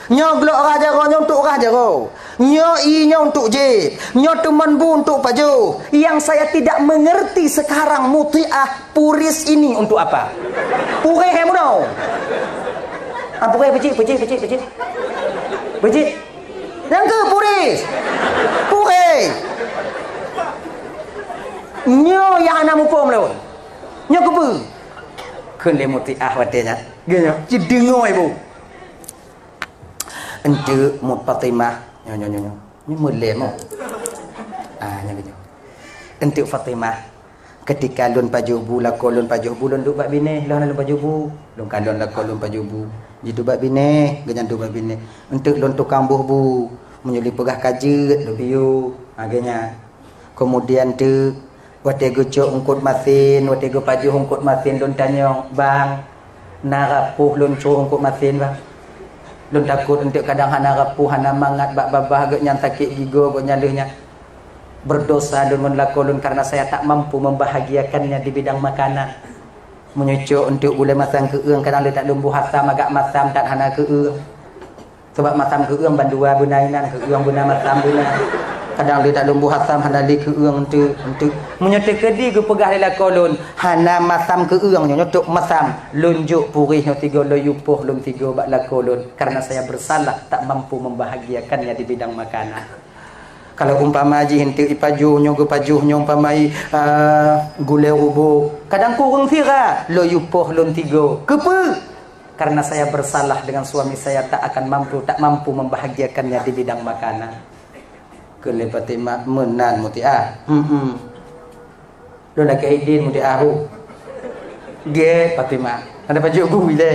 Nyo glok rajaronya untuk rajaro. Nyo inya untuk jid. Nyo teman bu untuk paju. Yang saya tidak mengerti sekarang Muti'ah puris ini untuk apa? Purih kamu dong. Purih pecik. Yang ke puris. Purih. Nyo yang anak mupom lo. Nyo kebu. Kun le Muti'ah watenya. Genya, ci dengo ibu. Ente mut Fatimah. Nyo. Ni mulai mo. Nya gitu. Ente Fatimah ketika lun pajubu lakolun pajubu lun duk bak bine, lun pajubu. Lun kalon lakolun pajubu. Jitu bak bine, ganyan tu bak bine. Untuk lon tukang buh bu, menyuli pegah kajet lu piu. Agaknya. Kemudian tu wate gucuk ungkut masin, wate gu paju ungkut masin lun tanyong, bang, narapuh lun cu ungkut masin bang. Lun takut untuk kadang hana rapuh hana mangat bak babah agaknya sakit gigo gak nyalihnya. Berdosa lun menlakolun karena saya tak mampu membahagiakannya di bidang makanan. Menyucuk untuk boleh masang keung kadang dia tak lumbuh hasam agak masam tak hana keung. Sebab masam keung bandua bunainan keung buna masam buna. Kadang dia tak lumbuh hasam hana li keung untuk menyucuk kedi ku pegah lila kolun hana masam keung nyucuk masam lunjuk purih no tiga lo yupuh lum tiga bak la kolun karena saya bersalah tak mampu membahagiakannya di bidang makanan. Kalau umpama haji hentik ipajuh nyogo pajuh nyong pamai gulai rubuk. Kadang kurang tira, lo yupoh lon tigo. Kepe? Karena saya bersalah dengan suami saya tak mampu membahagiakannya di bidang makanan. Kelepati mak menan muti Lo nak keidin muti ahu. Ge Fatimah. Ada pajuh gue le.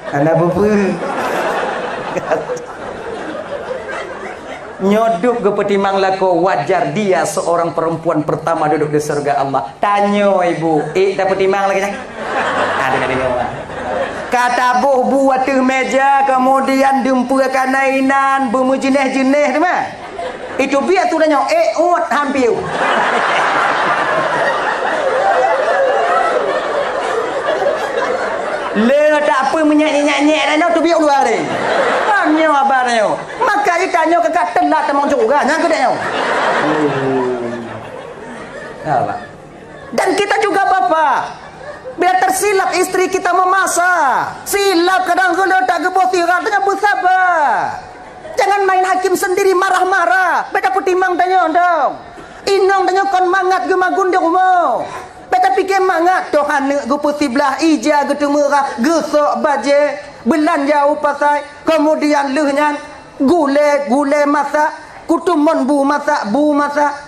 Ana bebu. Nyoduk ke petimang lako wajar dia seorang perempuan pertama duduk di surga Allah. Tanyo ibu, dapat timang lagi kan? Ada. Kata buat meja kemudian dempurkan nainan berjenis-jenis tu mah. Itu biar tu danyo hampir. Le tak apa menyanyi-nyanyi dah tu biar luar ni. Tanya abangnya. Maka dia tanya ke kata lah temang juga. Nyangka dia. Apa? Dan kita juga bapa. Bila tersilap isteri kita memasak. Silap kadang-kadang tak gebos tirat. Tanya bersabar. Jangan main hakim sendiri marah-marah. Beda petimang tanya dong. Inong tanya kon mangat gemagun di rumah. Beta fikir mangat Tuhan gu putih belah ija gu merah gesok baje belanja upasai kemudian lehnya gule masak kutumon bu masak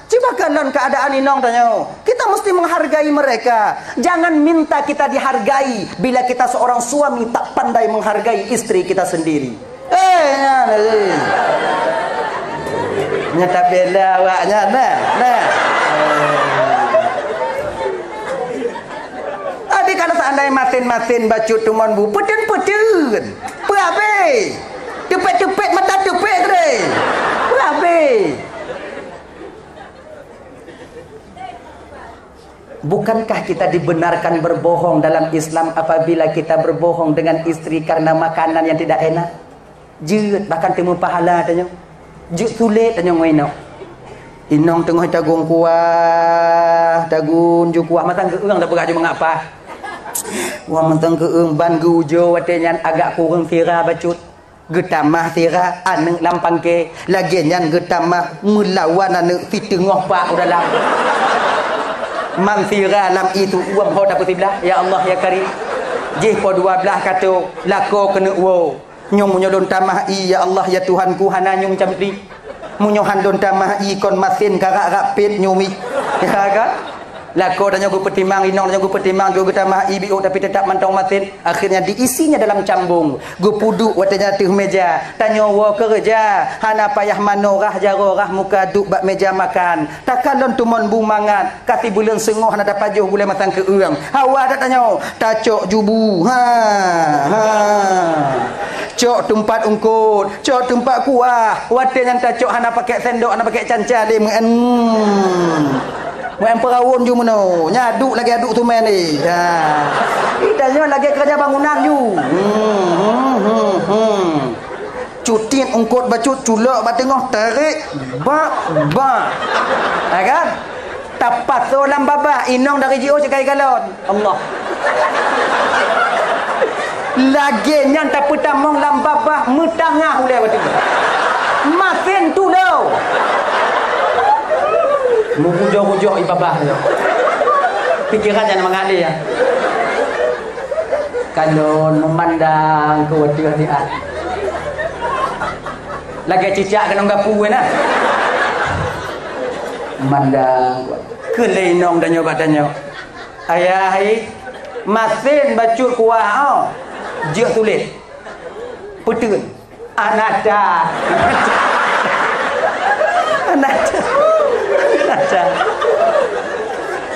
coba kalian keadaan inong tanya kita mesti menghargai mereka. Jangan minta kita dihargai bila kita seorang suami tak pandai menghargai istri kita sendiri. Nyata bela awaknya nah. Kalau seandainya masin bacut tumon bu peden berabe tepet mata tepet deh berabe. Bukankah kita dibenarkan berbohong dalam Islam apabila kita berbohong dengan istri karena makanan yang tidak enak? Jut bahkan temu pahala tanya jut sulit tanya ngoino inong tengah tagung kuah tagun ju kuah matang ke urang tak beraju mengapa. Wah mentang ke ban ke ujo watenya agak kurang tira bacut. Getamah tira ane lampang ke lagi nyan getamah melawan ane fi tengah pak dalam. Man tira lam itu uam ho dapat belah ya Allah ya Karim. Jih po 12 kata lako kena wo. Nyong nyolon tamah i ya Allah ya Tuhanku hana nyong camri. Munyohan don tamah i kon masin karak rapit nyumi. Ya kan? Lako dan nyogu petimang inong dan nyogu petimang gu tamah ibu tapi tetap mantong masin akhirnya diisinya dalam cambung gu puduk watanya tuh meja tanyo wo kerja hana payah manorah jarorah muka duk bak meja makan takalon tumon bu mangat kasih bulan sengoh hana dapat pajuh boleh matang ke urang hawa dak tanyo tacok jubu cok tempat ungkut cok tempat kuah watanya tacok hana pakai sendok hana pakai canca le Muan perawon ju meno. Nyaduk lagi aduk tu main ni. Ha. Idanya lagi kerja bangunan ju. Cutin ungkut bacut culak ba tengah tarik ba. Ha kan? Tapat solam babah inong dari JO cekai galon. Allah. Lagi nyan tak petamong lam babah metangah ulai batu. Masin tu lau. Mujur-mujur ibabah tu. Pikiran yang mengalir ya. Kalau memandang ke wadiah lagi cicak kena gapu kan. Memandang ke lenong dan nyoba tanya. Ayah masin bacut kuah jek tulis. Petun. Anada.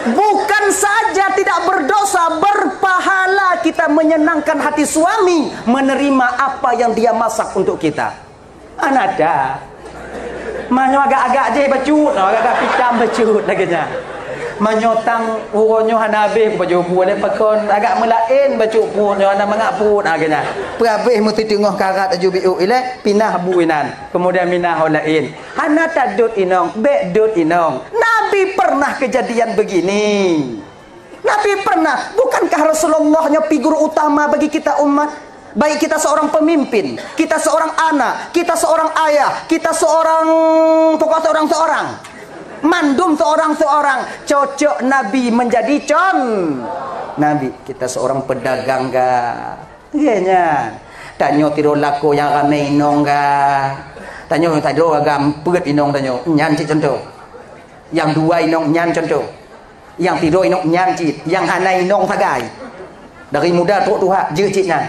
Bukan saja tidak berdosa, berpahala kita menyenangkan hati suami menerima apa yang dia masak untuk kita. Anada manyo agak-agak je bacut, agak-agak pitam bacut laginya. Manyotang uronyo hanabe baju boleh pakon agak melain bacut punyo hana mangaput agaknya. Perabeh mesti tengah karat aju biu ile pinah buinan. Kemudian minah lain. Hana tadut inong, bedut inong. Nabi pernah kejadian begini. Nabi pernah, bukankah Rasulullahnya figur utama bagi kita umat? Baik kita seorang pemimpin, kita seorang anak, kita seorang ayah, kita seorang pokok seorang-seorang. Mandum seorang-seorang, cocok Nabi menjadi Nabi. Kita seorang pedagang ga. Kayaknya tanyo tidur laku yang ramai inong ga. Tanyo tidur agam peut inong tanyo nyan cik contoh. Yang dua inong nyan contoh. Yang tidur inong nyan cik, yang hanai inong sagai. Dari muda tok tuha je ciknya.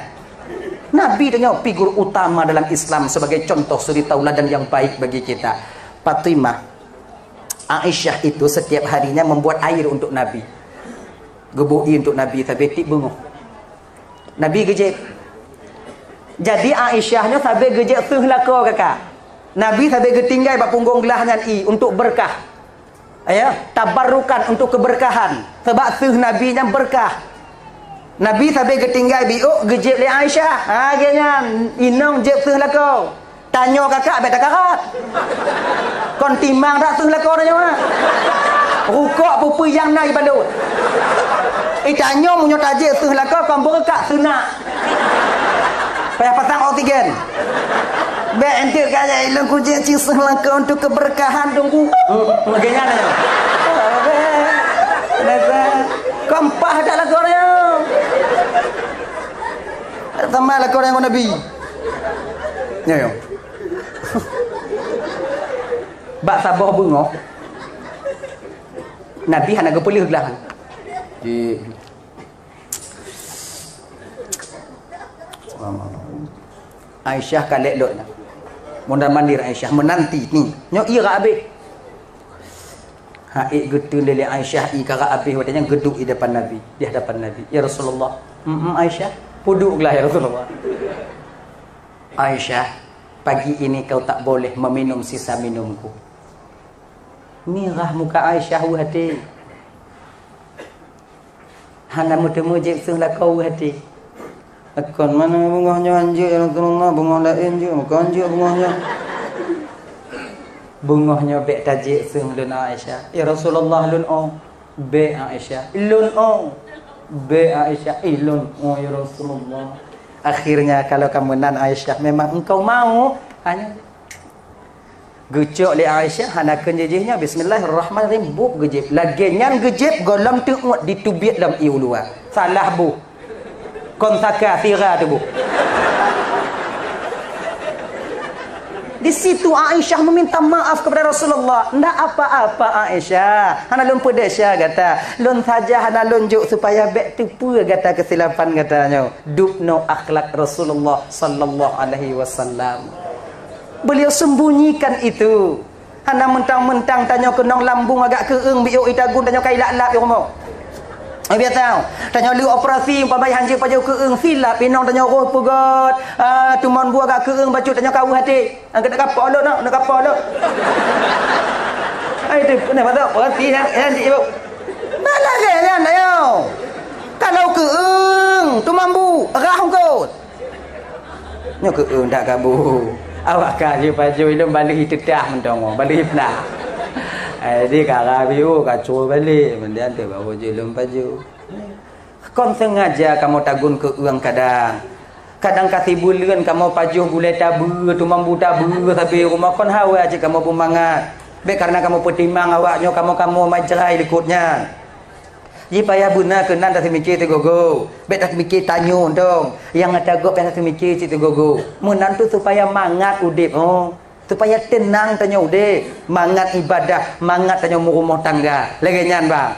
Nabi tanyo figur utama dalam Islam sebagai contoh suri tauladan yang baik bagi kita. Fatimah, Aisyah itu setiap harinya membuat air untuk Nabi. Gebui untuk Nabi sampai tik bengok. Nabi gejek. Jadi Aisyahnya sampai gejek seuh lako kakak. Nabi sampai getinggai bak punggung gelahnya untuk berkah. Ya, tabarrukan untuk keberkahan. Sebab seuh Nabi nya berkah. Nabi sampai getinggai biuk gejek le Aisyah. Ha genya inong jep seuh lako. Tanyo kakak bet karat. Kon timang dak seuh lako dah mah. Rukuk pupu yang nai balut. Tanyo munyo tajik seuh lako kon berkak sunat. Payah pasang oksigen. Be entir kaya ilung kujek ci seuh lako untuk keberkahan tunggu. Genya dah. Kompah dak lako dah. Sama lah korang yang Nabi. Yo. Bak sabah bungo. Nabi hana gepelih gelah. Di Aisyah kalek dok nak. Mondar mandir Aisyah menanti ni. Nyo ira abih. Haik getun lele Aisyah i kara abih wadanya geduk di depan Nabi, di hadapan Nabi. Ya Rasulullah. Aisyah puduklah ya Rasulullah. Aisyah, pagi ini kau tak boleh meminum sisa minumku. Mirah muka Aisyah hati. Hana mujib seulah kau hati. Akon mana bungahnya anjir ya Rasulullah, bungah lain je, muka anjir bungahnya. Bungahnya bek tajik seuh lun Aisyah. Ya Rasulullah lun be Aisyah. Lun be Aisyah ilun ya Rasulullah. Akhirnya kalau kamu nan Aisyah memang engkau mau hanya gecok le Aisyah hana kenjejihnya bismillahirrahmanirrahim bu gejep lagi nyan gejep golam tuut ditubiat dalam iulua salah bu konsaka tira tu bu. Di situ Aisyah meminta maaf kepada Rasulullah. Ndak apa-apa Aisyah. Hana lun pedesya kata. Lun saja hana lunjuk supaya bek tipu kata kesilapan katanya. Dubno akhlak Rasulullah sallallahu alaihi wasallam. Beliau sembunyikan itu. Hana mentang-mentang tanya kenong lambung agak keeng biuk itagun tanya kai lak-lak yomo. Biar tahu. Tanya lu operasi umpamai hanjir pajau keeng silap pinong tanya roh pegat. Tuman buah agak keeng baju tanya kau hati. Angkat kapal lo nak kapal lo. Ai tu kena patut operasi hanjir ibu. Malah kan ayo. Kalau keeng tuman bu rah kau. Nyo keeng dak kabu. Awak kaji baju itu balik tedah mentong balik nah. Di kara biu kacau balik mendian tu bawa jelum baju. Kon sengaja kamu tagun ke uang kadang. Kadang kasih bulan kamu pajuh gulai tabu tu mambu tabu tapi rumah kon hawa aja kamu pumangat. Be karena kamu pertimbang awaknya kamu majrai likutnya. Ji payah guna kenan tak mikir tu gogo. Be tak mikir tanyo dong. Yang ada gop tak mikir tu gogo. Menantu supaya mangat udip supaya tenang tanya ude mangat ibadah mangat tanya rumah tangga lagi nyan bang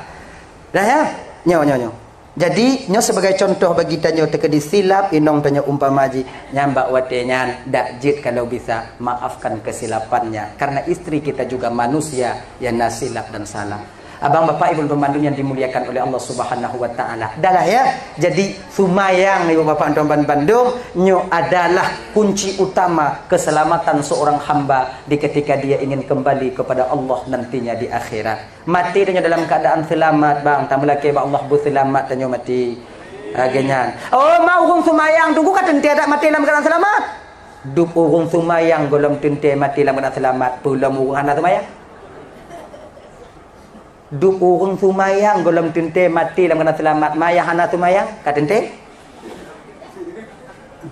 dah ya nyo jadi nyo sebagai contoh bagi tanya tekedi silap inong tanya umpamaji nyambak wate nyan dak jid kalau bisa maafkan kesilapannya karena istri kita juga manusia yang nasilap dan salah. Abang bapak ibu pembantu yang dimuliakan oleh Allah Subhanahu wa taala. Adalah ya. Jadi sumayang ibu bapak dan Bandung nyo adalah kunci utama keselamatan seorang hamba di ketika dia ingin kembali kepada Allah nantinya di akhirat. Mati tanya dalam keadaan selamat bang. Tamalake ba Allah bu selamat tanya mati. Agenyan. Oh mau urung sumayang tunggu ka tente ada mati dalam keadaan selamat. Duk urung sumayang golong tente mati dalam keadaan selamat. Pulang urung anak sumayang. Duk urung sumayang golong tente mati dalam kena selamat maya hana sumayang kat tente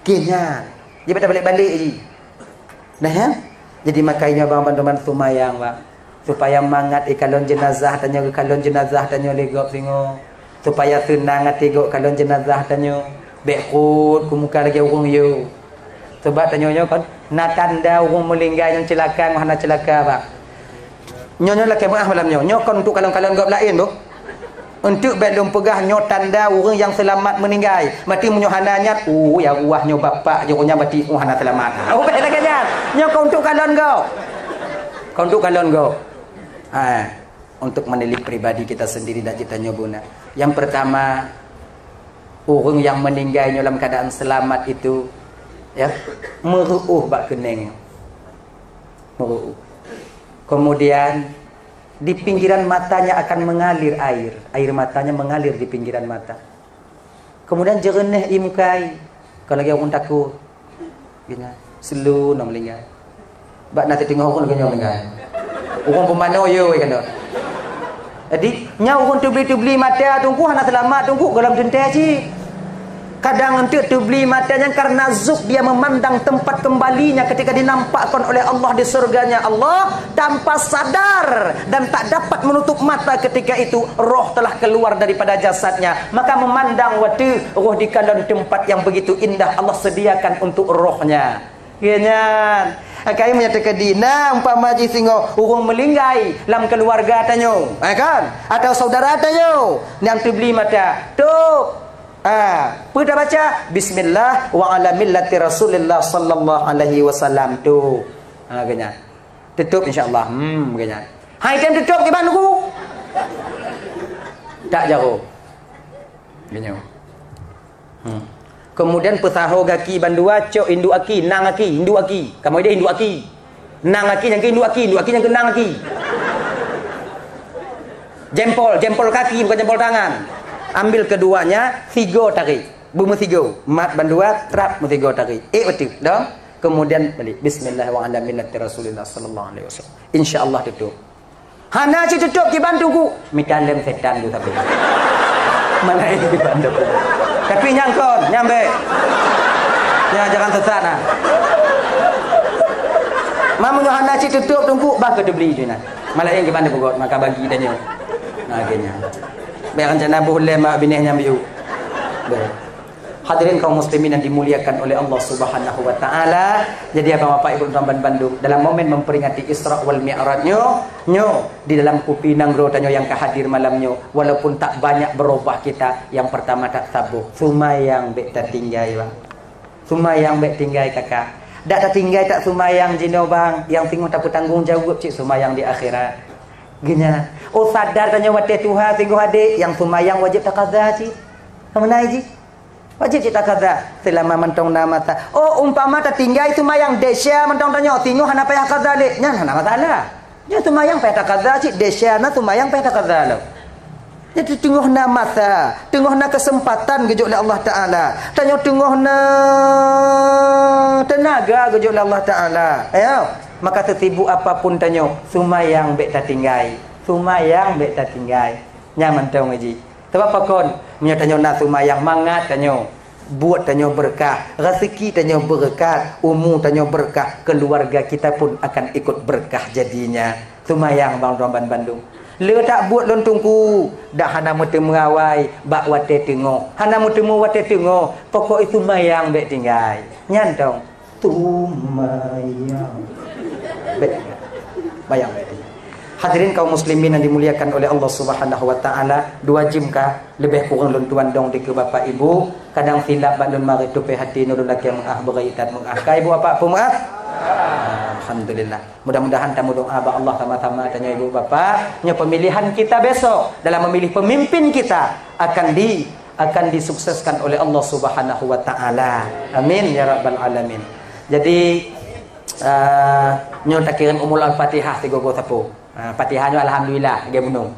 Kenya. Dia pada balik-balik je. Nah ya? Jadi makanya bang teman sumayang bang. Supaya mangat kalon jenazah tanya kalon jenazah tanya legop singo. Supaya senang hati gok kalon jenazah tanya. Bekut ku muka lagi urung yo. Sebab tanya kan nak tanda urung melinggai yang celaka mana celaka bang. Nyonya lah kemuah malam nyo kon untuk kalon-kalon gop lain tu. Untuk belum pegah nyo tanda orang yang selamat meninggal. Mati menyo hananya ya ruah nyo bapak je nya mati hana selamat. Oh baik laganya. Nyo kon untuk kalon gop. Kon untuk kalon gop. Untuk menilik pribadi kita sendiri dan kita nyobuna. Yang pertama, orang yang meninggal dalam keadaan selamat itu ya meruuh bak kening. Meruuh. Kemudian di pinggiran matanya akan mengalir air. Air matanya mengalir di pinggiran mata. Kemudian jernih imukai. Kalau lagi orang takut. Gina, slow nak melingkai. Bak nanti tengok orang lagi melingkai. Orang pemano yo kan. Jadi nya orang tu beli mata tunggu hana selamat tunggu dalam jentai ji. Kadang untuk tu beli matanya karena zuk dia memandang tempat kembalinya ketika dinampakkan oleh Allah di surganya Allah tanpa sadar dan tak dapat menutup mata ketika itu roh telah keluar daripada jasadnya. Maka memandang waktu roh di dalam tempat yang begitu indah Allah sediakan untuk rohnya. Kenyan. Akai menyatakan dina umpama ji singo urung melinggai dalam keluarga tanyo. Kan? Atau saudara tanyo yang tibli mata. Tu. Pada baca bismillah wa ala millati Rasulillah sallallahu alaihi wasallam tu. Ganyan. Tutup insya-Allah. Ganyan. Hai tem tutup ke bandku? Tak jauh. Ganyan. Kemudian pesaho gaki bandua cok indu aki nang aki indu aki kamu dia indu aki nang aki yang ke indu aki yang ke nang aki jempol kaki bukan jempol tangan ambil keduanya tigo tarik bumi tigo mat bandua trap tigo tarik betul dong kemudian balik bismillah wa ala millati Rasulillah sallallahu alaihi wasallam insyaallah tutup hana ci tutup ki bantuku mikalem setan tu tapi mana ini dibantu tapi nyangkon nyambe ya jangan sesat nah mamu hana ci tutup tunggu bah ke beli tu nah malah yang ke bandar pokok maka bagi danyo nah akhirnya biar rencana boleh mak binihnya biu hadirin kaum muslimin yang dimuliakan oleh Allah Subhanahu wa taala. Jadi Bapak Ibu Tuan Bandung dalam momen memperingati Isra wal Mi'raj nyo di dalam kupinang rotanyo yang kehadir malamnya walaupun tak banyak berubah kita yang pertama tak sabuh sumayang bek tak tinggai bang. Sumayang bek tinggai kakak. Dak tak tinggai tak sumayang jino bang yang tinggal tak bertanggung jawab cik sumayang di akhirat. Gina. Oh sadar tanya wate Tuhan tinggal adik yang sumayang wajib tak qada cik. Kemana ji? Wajib cita kaza selama mentong nama ta. Oh umpama ta tinggal itu mayang desya mentong tanya tingu hana payah kaza le. Nya hana masalah. Nya tu mayang payah kaza cik desya na tu mayang payah kaza lo. Jadi tengok na masa, tengok na kesempatan gejuk oleh Allah Taala. Tanya tengok na tenaga gejuk oleh Allah Taala. Ayo, maka sesibuk apapun tanya sumayang bek ta tinggal. Sumayang bek ta tinggal. Nya mentong ji. Sebab apa kon? Nya tanya na sumayang mangat tanya. Buat tanya berkah, rezeki tanya berkah, umur tanya berkah, keluarga kita pun akan ikut berkah jadinya. Sumayang bang Tuan Bandung. Le tak buat lon tungku, dah hana mutu mengawai, bak wate tengok. Hana mutu wate tengok, pokok itu mayang bek tinggal. Nyantong. Sumayang. Bek. Bayang bek. Hadirin kaum muslimin yang dimuliakan oleh Allah Subhanahu wa taala, 2 jam kah lebih kurang lun tuan dong di ke bapak ibu, kadang silap balun mari tu pe hati nurun laki yang beraitat mengah. Ka ibu apa maaf? Alhamdulillah. Mudah-mudahan tamu doa ba Allah sama-sama tanya ibu bapak, nya pemilihan kita besok dalam memilih pemimpin kita akan disukseskan oleh Allah Subhanahu wa taala. Amin ya rabbal alamin. Jadi nyo takiran umul al-Fatihah 3 go sapu. Fatihahnya alhamdulillah dia bunung.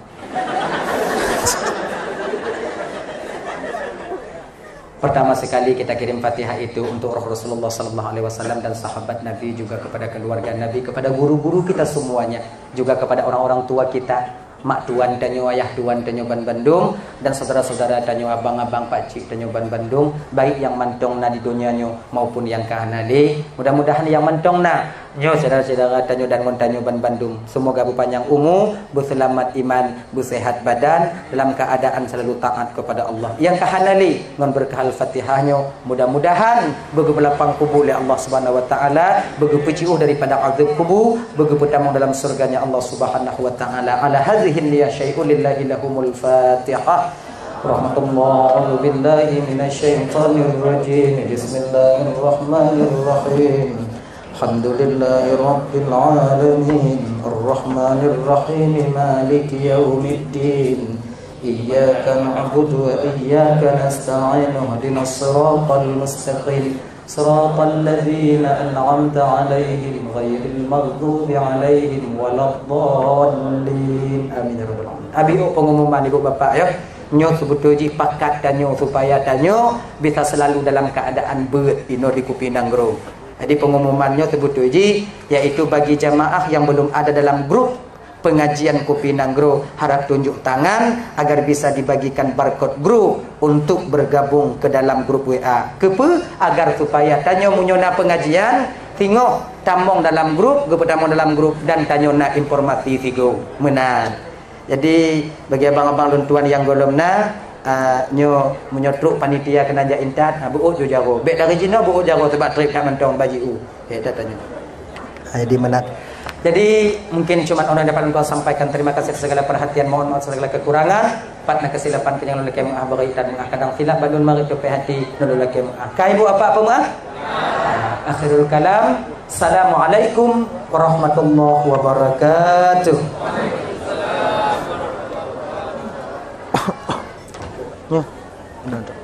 Pertama sekali kita kirim Fatihah itu untuk Rasulullah sallallahu alaihi wasallam dan sahabat Nabi, juga kepada keluarga Nabi, kepada guru-guru kita semuanya, juga kepada orang-orang tua kita, mak tuan tanyo, ayah tuan tanyo ban Bandung, dan saudara-saudara tanyo, abang-abang, pakcik tanyo ban Bandung, baik yang mantong na di dunianyo maupun yang kahanali. Mudah-mudahan yang mantong na nyo saudara-saudara tanyo dan ngon tanyo ban Bandung, semoga berpanjang umur, berselamat iman, bersehat badan, dalam keadaan selalu taat kepada Allah. Yang kahanali ngon berkah Al-Fatihahnya, mudah-mudahan bergelapang kubur oleh Allah Subhanahu wa taala, bergepeciuh daripada azab kubur, bergepetamang dalam surganya Allah Subhanahu wa taala. Ala hadhihi liya syai'un lillahi lahumul Fatihah. Rahmatullah billahi minasyaitonir rajim. Bismillahirrahmanirrahim. Alhamdulillahi rabbil alamin. Arrahmanir rahim. Maliki yaumiddin. Iyyaka na'budu wa iyyaka nasta'in. Ihdinas siratal mustaqim. Siratal ladzina an'amta 'alaihim ghairil maghdubi 'alaihim waladdallin. Amin ya rabbal alamin. Abi pengumuman ibu bapa ya. Nyo sebutuji pakat tanyo supaya tanyo bisa selalu dalam keadaan berino di Kupinang Gro. Jadi pengumumannya sebutuji yaitu bagi jamaah yang belum ada dalam grup pengajian Kupinang Gro, harap tunjuk tangan agar bisa dibagikan barcode grup untuk bergabung ke dalam grup WA. Kepa agar supaya tanyo munyona pengajian, tengok tamong dalam grup, gepetamong dalam grup dan tanyo nak informasi sigo menang. Jadi bagi abang-abang luntuan yang golomna nyo menyotruk panitia kena ja intat buuh jo jaro. Bek dari Cina buuh jaro sebab trip nak mentong bagi datanya. Jadi menat. Jadi mungkin cuma orang dapat engkau sampaikan terima kasih segala perhatian, mohon maaf segala kekurangan. Patna kesilapan kenyang lelaki muah beritan muah kadang silap bandun mari tu hati lelaki muah. Ka ibu apa muah? Akhirul kalam. Assalamualaikum warahmatullahi wabarakatuh. Waalaikumsalam. Ya, benar.